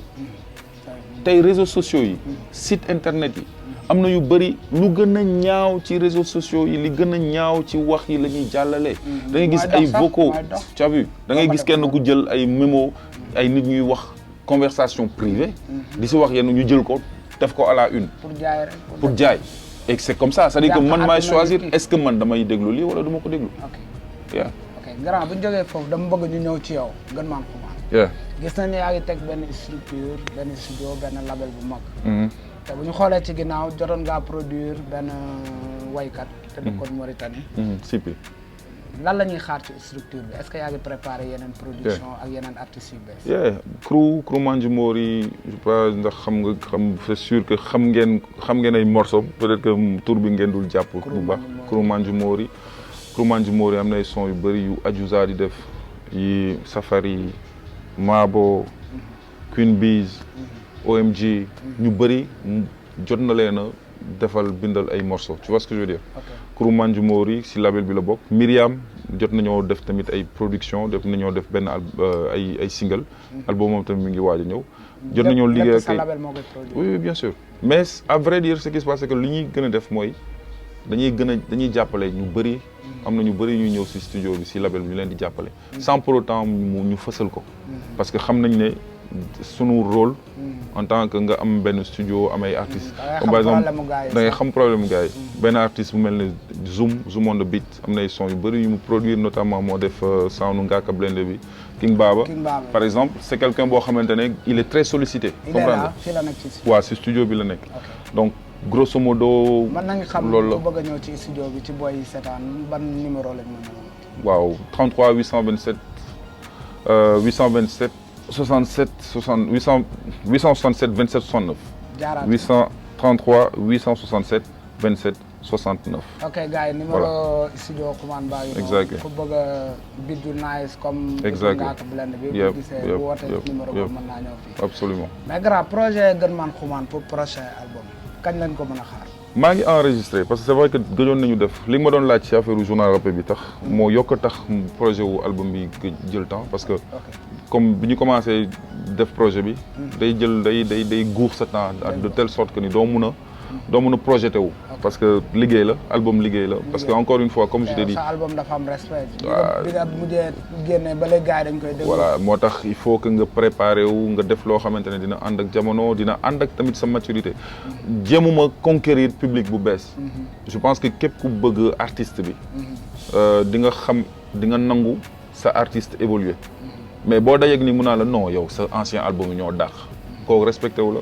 S1: tey réseaux sociaux yi site internet yi am na yu bëri lu gën a ñaaw ci réseaux sociaux yi li gën a ñaaw ci wax yi la ñuy jàllale da ngay gis ay vocaux tu as vu da ngay gis kenn ku jël ay mémo ay nit ñuy wax conversation privée di si wax yenn ñu jël ko def ko à la une pour jaay et c'est comme ça c'est-à-dire que man maay choisir est-ce que man damay déglu lii wala du ma ko déglu
S2: ok grand bu ñu jógee foofu dama bëgg ñu ñëw ci yow Gunman Xuman gis nañ ne yaa ngi teg benn structure benn studio benn label bu mag te bu ñu xoolee ci ginnaaw jotoon ngaa produire benn waykat te dëkkoon Mauritanie
S1: Sipi
S2: lan la ñuy xaar ci structure bi est-ce que yaa ngi préparé yeneen production ak yeneen artistes yu bees
S1: Crew Manji Mori je sais pas ndax c'est sûr que xam ngeen ay morceaux peut-être que tour bi ngeen dul jàpp bu baax Crew Manji Mori am na ay son yu bëri yu Adiouza di def yi Safari Mabo Queen Bees OMG ñu bëri jot na leen a bindal ay morceaux tu vois ce que je veux dire Crew Manji Mori si label bi la bokk Myriam jot nañoo def tamit ay production def nañoo def benn ay single album moom tamit mi ngi waaj a ñëw jot nañoo liggéey ak oui bien sûr mais à vrai dire ce qui se passe c'est que li ñuy gën a def mooy dañuy jàppale ñu bëri am na ñu bëri ñu ñëw si studio bi si label bi ñu leen di jàppale sans pour autant ñu fësal ko parce que xam nañ ne sunu rôle en tant que nga am benn studio am ay artistes comme par exemple da ngay xam problème gars yi benn artiste bu mel ne Zoom on the beat am na ay sons yu bëri yu mu produire notamment moo def sound Ngaaka Blindé bi King Baba par exemple c'est quelqu'un boo xamante ne il est très sollicité comprendre waaw si studio bi la nekk donc grosso modo
S2: mën nañu xam loolu la bëgg a ñëw ci studio bi ci boy yi seetaan ban numéro lañ mën a
S1: waaw 33 827 67 867 27 69 833 867 27 69
S2: ok gars yi numéro studio Xuman Ba yi
S1: exactement
S2: ku bëgg a bit yu nice comme Ngaaka Blindé bi bu gisee bu wootee numéro boobu mën naa ñëw fii
S1: absolument
S2: mais grand projet Gunman Xuman pour prochain album kañ lañ ko mën a xaar
S1: maa ngi enregistré parce que c'est vrai que gëjoon nañu def li nga ma doon laaj ci affaire journal rap bi tax moo yokk a tax projet wu album bi jël temps parce que comme bi ñu commencé def projet bi day jël day guux sa temps de telle sorte que ni doo mun a projeté wu parce que liggéey la album liggéey la parce que encore une fois comme je t'ai dit
S2: sa album dafa am respect bi nga mujjee génne ba léegi gars yi dañ koy déglu
S1: voilà moo tax il faut que nga préparé wu nga def loo xamante ne dina ànd ak jamono dina ànd ak tamit sa maturité jéemuma conquérir public bu bees je pense que képp ku bëgg artiste bi di nga nangu sa artiste évoluer mais boo dajeeg ni mun naa la non yow sa ancien album yi ñoo dàq kooku respecté wu la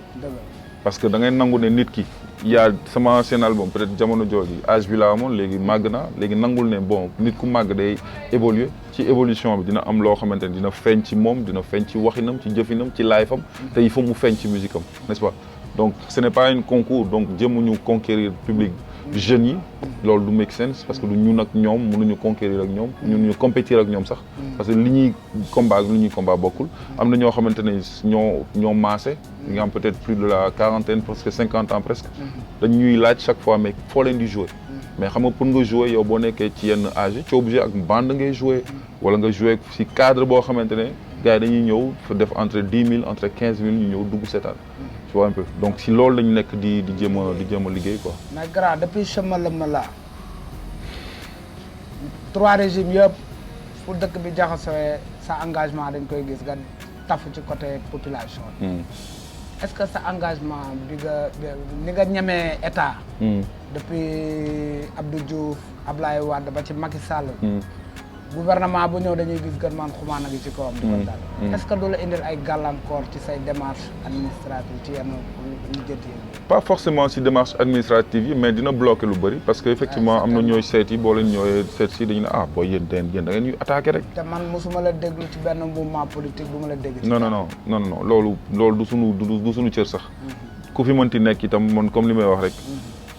S1: parce que da ngay nangu ne nit ki yaa sama ancien album peut-être jamono jooju âge bi laa amoon léegi màgg naa léegi nangul ne bon nit ku màgg day évoluer ci évolution bi dina am loo xamante ne dina feeñ ci moom dina feeñ ci waxinam ci jëfinam ci life am te il faut mu feeñ ci musique am n'est-ce pas donc ce n'est pas un concours donc jëmuñu conquérir public jeunes yi loolu du make sense parce que du ñun ak ñoom mënuñu conquérir ak ñoom ñun ñu compétir ak ñoom sax parce que li ñuy combat ak li ñuy combat bokkul am na ñoo xamante ne ñoo maase ñu am peut-être plus de la quarantaine presque 50 ans presque dañ ñuy laaj chaque fois mais foo leen di jouer mais xam nga pour nga jouer yow boo nekkee ci yenn âge yi tu es obligé ak bande ngay jouer wala nga jouer ci cadre boo xamante ne gars yi dañuy ñëw fa def entre 10 000 entre 15 000 ñu ñëw dugg seetaan tu vois un peu donc si loolu lañu nekk di jéem a liggéey quoi.
S2: mais grand depuis chemin la 3 régimes yëpp fu dëkk bi jaxasoo sa engagement dañ koy gis nga tafu ci côté population bi. est-ce que sa engagement bi ni nga ñemee état. depuis Abdou Diouf Ablaye Wade ba ci Macky Sall. gouvernement bu ñëw dañuy gis gën man xumaana gi ci kawam. di ko dal est-ce que du la indil ay gàllankoor ci say démarches administratives ci yenn lijjanti yi.
S1: pas forcément si démarche administrative yi mais dina bloquer lu bëri parce que effectivement am na ñooy seet yi boo leen ñëwee seet si dañu ne ah booy yéen da ngeen ñuy attaqué rek.
S2: te man mosuma la déglu ci benn mouvement politique bu ma la dégg.
S1: non loolu du sunu cër sax. ku fi mënti nekk itam man comme li may wax rek.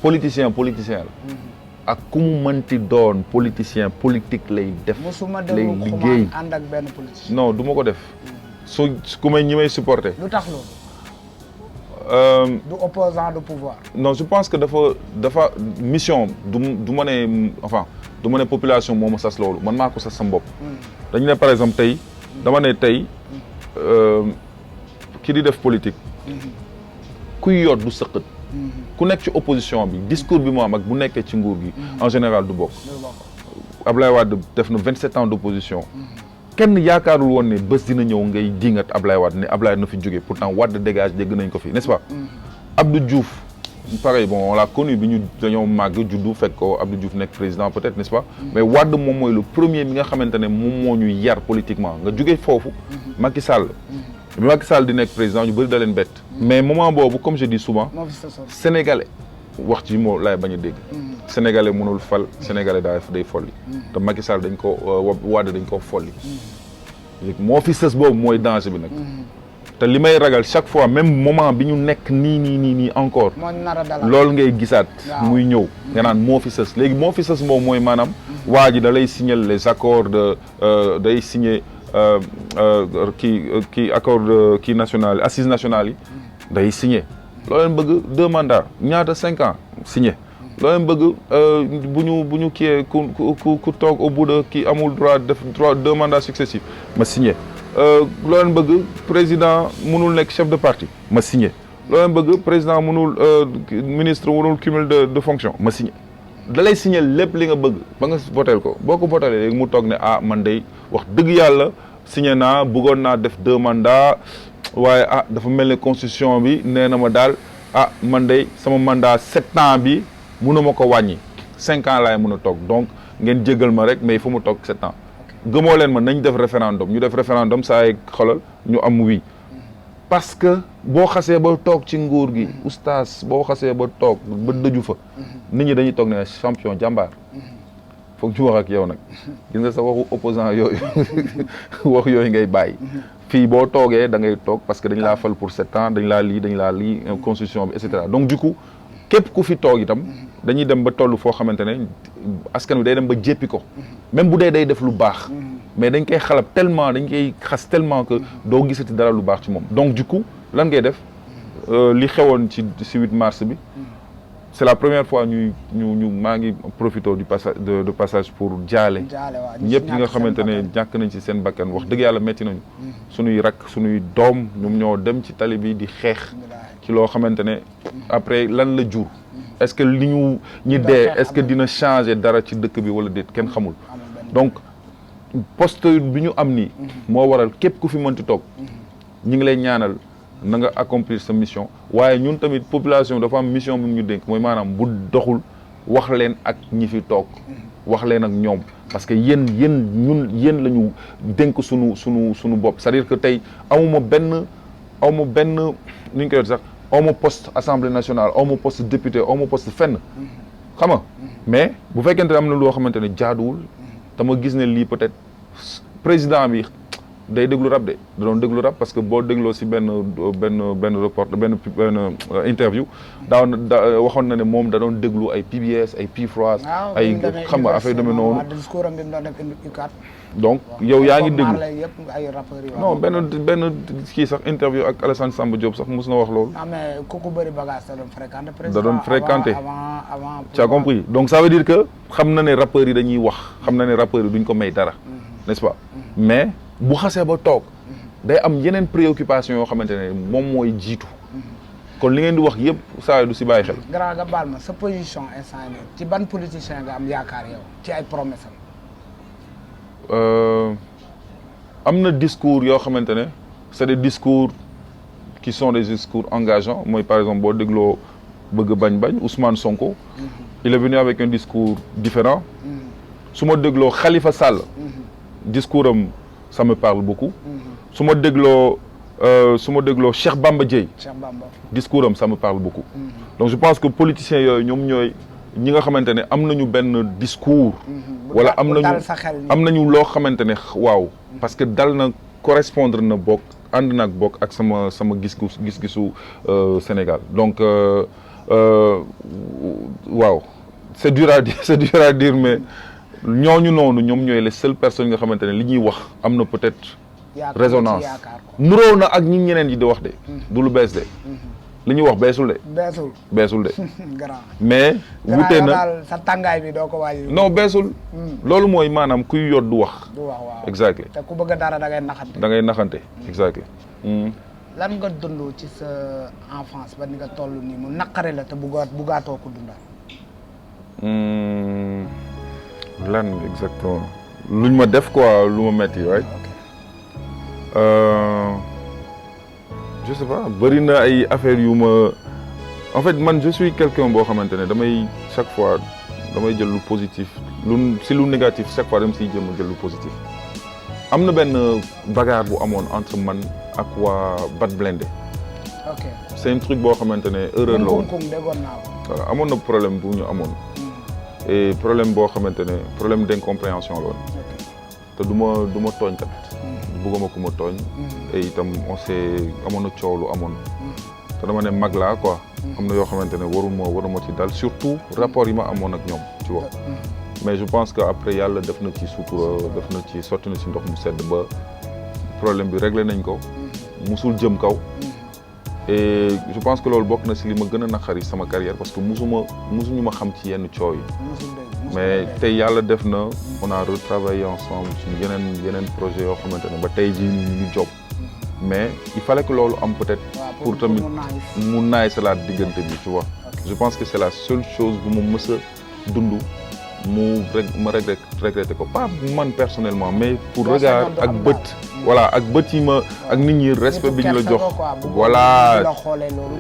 S1: politicien la. ak ku mu mënti doon politicien politique lay def.
S2: mosuma
S1: lay
S2: déglu
S1: liggéey
S2: ànd ak benn politicien.
S1: non du ma ko def. su ku may ñi may supporter.
S2: lu tax loolu. du opposant du pouvoir.
S1: non je pense que dafa mission du ma ne population moo ma sas loolu man maa ko sas sama bopp. dañu ne par exemple tey dama ne tey ki di def politique. kuy yor du sëqat. ku nekk ci opposition bi discours bi mu am ak bu nekkee ci nguur gi. en général du bokk. Ablaye Wade def na 27 ans d'opposition. kenn yaakaarul woon ne bés dina ñëw ngay dingat Ablaye Wade ne Ablaye na fi jóge pourtant Wade dégage dégg nañ ko fi n'est-ce pas. Abdou Diouf pareil bon on l'a connu bi ñu dañoo màgg juddu fekk ko Abdou Diouf nekk président peut-être n'est-ce pas. mais Wade moom mooy le premier bi nga xamante ne moom moo ñu yar politiquement nga jóge foofu. Macky Sall. bi Macky Sall di nekk président ñu bëri da leen bett. mais moment boobu comme je dis souvent. sénégalais wax ci moo laay bañ a dégg. sénégalais mënul fal sénégalais day folli. te Macky Sall dañ ko Wade dañ ko folli. moo fi sës boobu mooy danger bi nag. te li may ragal chaque fois même moment bi ñu nekk nii encore. loolu ngay gisaat. muy ñëw nga naan moo fi sës léegi moo fi sës moom mooy maanaam. waa ji da lay signer les accords day signer kii accord kii national assises nationales yi. day signer loo leen bëgg 2 mandats ñaata 5 ans signer. loo leen bëgg bu ñu kiyee ku toog au bout de kii amul droit def 2 mandats successifs ma signé loo leen bëgg président mënul nekk chef de parti ma signé loo leen bëgg président mënul ministre mënul cumul de fonction ma signé da lay signé lépp li nga bëgg ba nga voteel ko boo ko votelee léegi mu toog ne ah man day wax dëgg yàlla signé naa bëggoon naa def 2 mandats waaye dafa mel ne constitution bi nee na ma daal man day sama mandat 7 ans bi mënuma ko wàññi 5 ans laay mën a toog donc ngeen jégal ma rek mais il faut mu toog 7 ans gëmoo leen ma nañ def référendum ñu def référendum saa yi xolal ñu am oui parce que boo xasee ba toog ci nguur gi oustaz boo xasee ba toog ba dëju fa nit ñi dañuy toog ne champion jàmbaar foog ñu wax ak yow nag gis nga sa waxu opposant yooyu wax yooyu ngay bàyyi fii boo toogee da ngay toog parce que dañ laa fal pour 7 ans dañ laa lii constitution bi et cetera donc du coup képp ku fi toog itam dañuy dem ba toll foo xamante ne askan wi day dem ba jéppi ko même bu dee day def lu baax mais dañ koy xalab tellement dañ koy xas tellement que doo gisati dara lu baax ci moom donc du coup lan ngay def li xewoon ci 8 mars bi c'est la première fois ñu maa ngi profité du passage de passage pour jaale ñëpp ñi nga xamante ne ñàkk nañ ci seen bakkan wax dëgg yàlla metti nañu suñuy rak suñuy doom ñoom ñoo dem ci tali bi di xeex ci loo xamante ne après lan la jur est-ce que li ñi dee est-ce que dina changer dara ci dëkk bi wala déet kenn xamul donc poste bi ñu am nii moo waral képp ku fi mënti toog ñi ngi lay ñaanal na nga accomplir sa mission waaye ñun tamit population dafa am mission bu ñu dénk mooy maanaam bu doxul wax leen ak ñi fi toog wax leen ak ñoom parce que yéen la ñu dénk sunu bopp c'est-à-dire que tey amuma benn ni ñu koy wax sax awma poste assemblée nationale awma poste député awma poste fenn xam nga mais bu fekkente ne am na loo xamante ne jaaduwul dama gis ne lii peut-être président bi day déglu rap de da doon déglu rap parce que boo dégloo si benn report benn interview waxoon na ne moom da doon déglu ay PBS ay P-Froiss ay xam nga affaire demee noonu donc yow yaa ngi déglu non benn kii sax interview ak Alassane Samba Diop sax mos na wax loolu.
S2: mais kooku bëri bagage
S1: da doon fréquenté tu as compris donc ça veut dire que xam na ne rappeurs yi dañuy wax xam na ne rappeurs yi duñ ko may dara n'est-ce pas mais bu xasee ba toog day am yeneen préoccupation yoo xamante ne moom mooy jiitu kon li ngeen di wax yëpp saa yi du si bàyyi xel.
S2: grand nga baal ma sa position instant yii ci ban politicien nga am yaakaar yow ci ay promesse
S1: am na discours yoo xamante ne c'est des discours qui sont des discours engageants mooy par exemple boo dégloo bëgg bañ Ousmane Sonko. il est venu avec un discours différent. su ma dégloo Khalifa Sall. discours am ça me parle beaucoup. su ma dégloo Cheikh Bamba Dièye. discours am ça me parle beaucoup. donc je pense que politiciens yooyu ñoom ñooy ñi nga xamante ne am nañu benn discours. wala am nañu loo xamante ne waaw. parce que dal na correspondre na bokk ànd na ak bokk ak sama gis-gisu Sénégal donc waaw c'est dur à dire mais ñooñu noonu ñoom ñooy les seules personnes nga xamante ne li ñuy wax am na peut-être résonance nuróo na ak ñi ñeneen yi di wax de du lu bees de li ñuy wax beesul de mais wute na
S2: sa tàngaay bi doo ko wàññi
S1: non beesul loolu mooy maanaam kuy yot du wax
S2: waaw
S1: exactly
S2: te ku bëgg dara da ngay
S1: naxante exactly
S2: lan nga dund ci sa enfance ba ni nga toll nii mu naqare la te buggaatoo ko dundal
S1: lan exactement luñ ma def quoi lu ma metti right je sais pas bëri na ay affaires yu ma en fait man je suis quelqu'un boo xamante ne chaque fois damay jël lu positif lu négatif chaque fois dama siy jëm jël lu positif am na benn bagarre bu amoon entre man ak waa Bat Blindé.
S2: ok
S1: c'est un truc boo xamante ne erreur la woon
S2: voilà
S1: amoon na problème bu ñu amoon et problème boo xamante ne problème d'incompréhension la woon te du ma tooñ kat bëgguma ku ma tooñ et itam amoon na coow lu amoon te dama ne mag laa quoi am na yoo xamante ne waruma ci dal surtout rapport yi ma amoon ak ñoom tu vois mais je pense que après yàlla def na ci sutura def na ci sotti na ci ndox mu sedd ba problème bi réglé nañ ko musul jëm kaw et je pense que loolu bokk na si li ma gën a naqari sama carrière parce que musuñu ma xam ci yenn coow yi mais tey yàlla def na on a retravaillé ensemble ci yeneen projet yoo xamante ne ba tey jii ñu job mais il fallait que loolu am peut-être pour tamit mu naay salaat diggante bi tu vois je pense que c'est la seule chose bu ma mës a dund ma regretté ko pas man personnellement mais pour regard ak bët voilà ak bët yi ma ak nit ñi respect bi ñu la jox voilà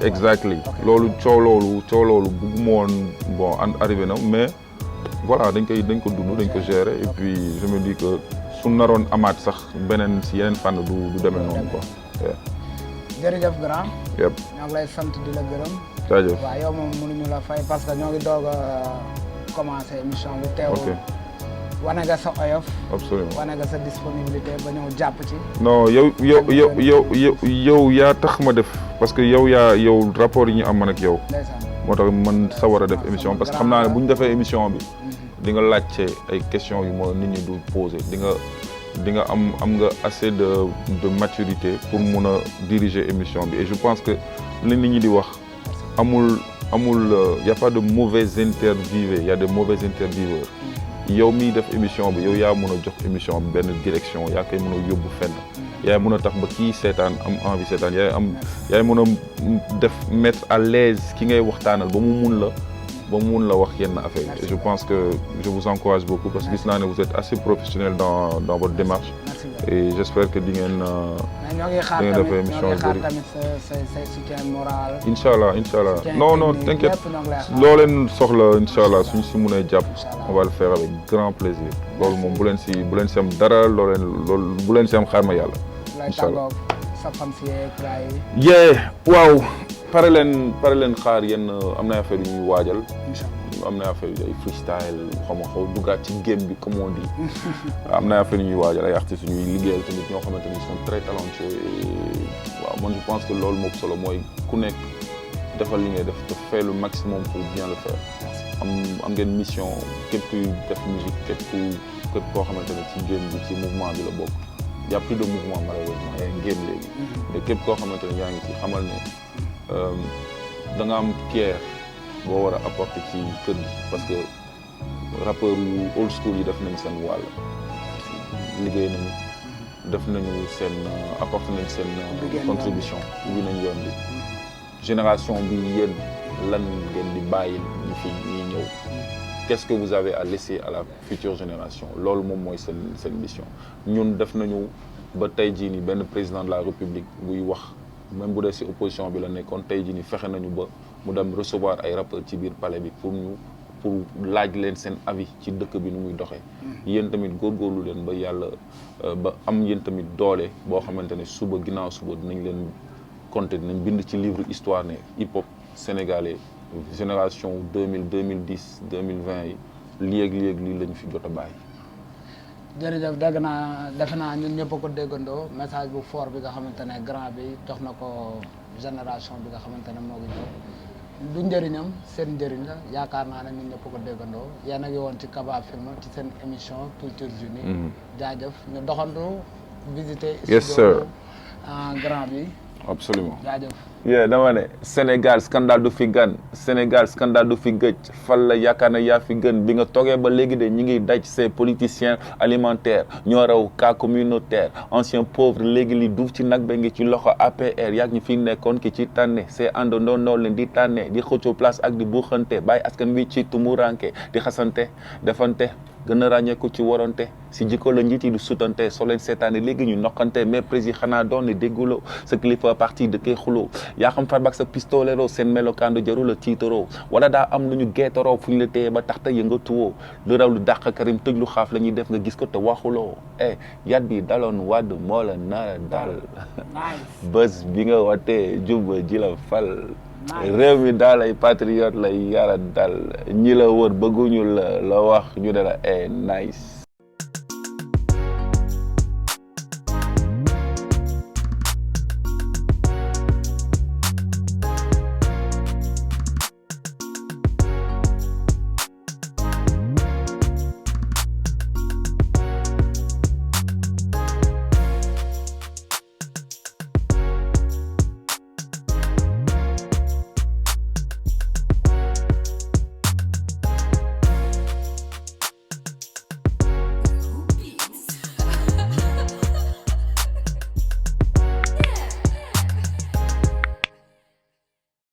S1: exactly loolu coow loolu bugguma woon bon arrivé na mais voilà dañ ko dund dañ ko gérer et puis je me dis que su naroon amaat sax beneen si yeneen fànn du demee noonu quoi.
S2: jërëjëf grand.
S1: yëpp
S2: ñoo ngi lay sant di la gërëm.
S1: jaajëf
S2: waaw yow moom mënuñu la fay parce que ñoo ngi doog a commencé émission bi. teewul wane nga sa oyof.
S1: absolument
S2: wane nga sa disponibilité ba ñëw jàpp ci.
S1: non yow yaa tax ma def parce que yow rapport yi ñu am man ak yow. moo tax man sa war a def émission parce que xam naa ne bu ñu defee émission bi. di nga laajte ay questions yu ma nit ñi du poser di nga am nga assez de maturité pour mun a diriger émission bi et je pense que li nit ñi di wax amul y a pas de mauvais interviewés y a de mauvais intervieweurs yow miy def émission bi yow yaa mun a jox émission bi benn direction yaa koy mun a yóbbu fenn yaay mun a tax ba kii seetaan am envie seetaan yaay mun a def mettre à l'aise ki ngay waxtaanal ba mu mun la wax yenn affaire yi et je pense que je vous encourage beaucoup parce que gis naa ne vous êtes assez professionnel dans votre démarche et j'espère que di ngeen def émission yu bëri
S2: say soutien moral
S1: inchallah non t'inquiète loo leen soxla inchallah suñ si mënee jàpp on va le faire avec grand plaisir loolu moom bu leen si am dara loolu bu leen si am xaar ma yàlla inchallah waaw pare leen xaar yenn am na affaire yu ñuy waajal am na affaire yu ay freestyle xaw duggaat ci game bi comme on dit am na affaire yu ñuy waajal ay artistes yu ñuy liggéeyal tamit ñoo xamante ni sont très talentueux et waaw man je pense que loolu moo solo mooy ku nekk defal li ngay def te fais le maximum pour bien le faire am ngeen mission képp kuy def musique képp koo xamante ne ci game bi ci mouvement bi la bokk y a plus de mouvement malheureusement y a un game léegi mais képp koo xamante ne yaa ngi ci xamal ne da nga am pierre boo war a apporter ci kër gi parce que rappeurs yu old school yi def nañ seen wàll liggéey nañu def nañu seen apporter nañ seen contribution ubbi nañ yoon bi
S3: génération bi yéen lan ngeen di bàyyi ñi fi ñi ñëw qu'est-ce que vous avez à laisser à la future génération loolu moom mooy seen mission ñun def nañu ba tey jii ni benn président de la république buy wax même bu dee ci opposition bi la nekkoon tey jii ni fexe nañu ba mu dem recevoir ay rappeurs ci biir palais bi pour laaj leen seen avis ci dëkk bi nu muy doxee yéen tamit góorgóorlu leen ba yàlla ba am yéen tamit doole boo xamante ne suba ginnaaw suba dinañ leen compter dinañ bind ci livre histoire ne hip hop sénégalais génération 2000 2010 2020 yi léeg-léeg lii lañ fi jot a bàyyi.
S2: jërëjëf defe naa ñun ñëpp a ko déggandoo message bu fort bi nga xamante ne grand bi jox na ko génération bi nga xamante ne moo ngi ñëw du njëriñam seen njëriñ la yaakaar naa ne ñun ñëpp a ko déggandoo yéen a ngi woon ci Kaba Film ci seen émission Cultures Unies. jaajëf ñu doxandu visiter.
S3: yes sir
S2: grand bi.
S3: absolument
S2: jaajëf.
S3: yeah dama ne Sénégal scandale du fi gan Sénégal scandale du fi gëj fal la yaakaar na yaa fi gën bi nga toogee ba léegi de ñi ngi daj ces politiciens alimentaires ñoo raw cas communautaire ancien pauvre léegi li duuf ci nag ba ngi ci loxo APR yaag ñi fi nekkoon ki ci tànne c'est àndandoo noo leen di tànne di xëccoo place ak di buuxante bàyyi askan wi ci tumuranke di xasante defante gën a ràññeeku ci warante si jikko la njiit yi du sutante soo leen seetaane léegi ñu noqante mais président xanaa doon ne dégguloo sa kilifa parti de kee xuloo yaa xam Farba ak sa pistolero seen melokaando jarul a tiitaroo wala daa am lu ñu geetaroo fu ñu la téye ba tax te yëngatuwoo lu raw lu dàq Karim tëj lu xaaf la ñuy def nga gis ko te waxuloo yat bi daloon Wade moo la nara dal bés bi nga watee jubba ji la fal réew mi daal ay patriote lay yara dal ñi la wër bëgguñu la wax ñu ne la nice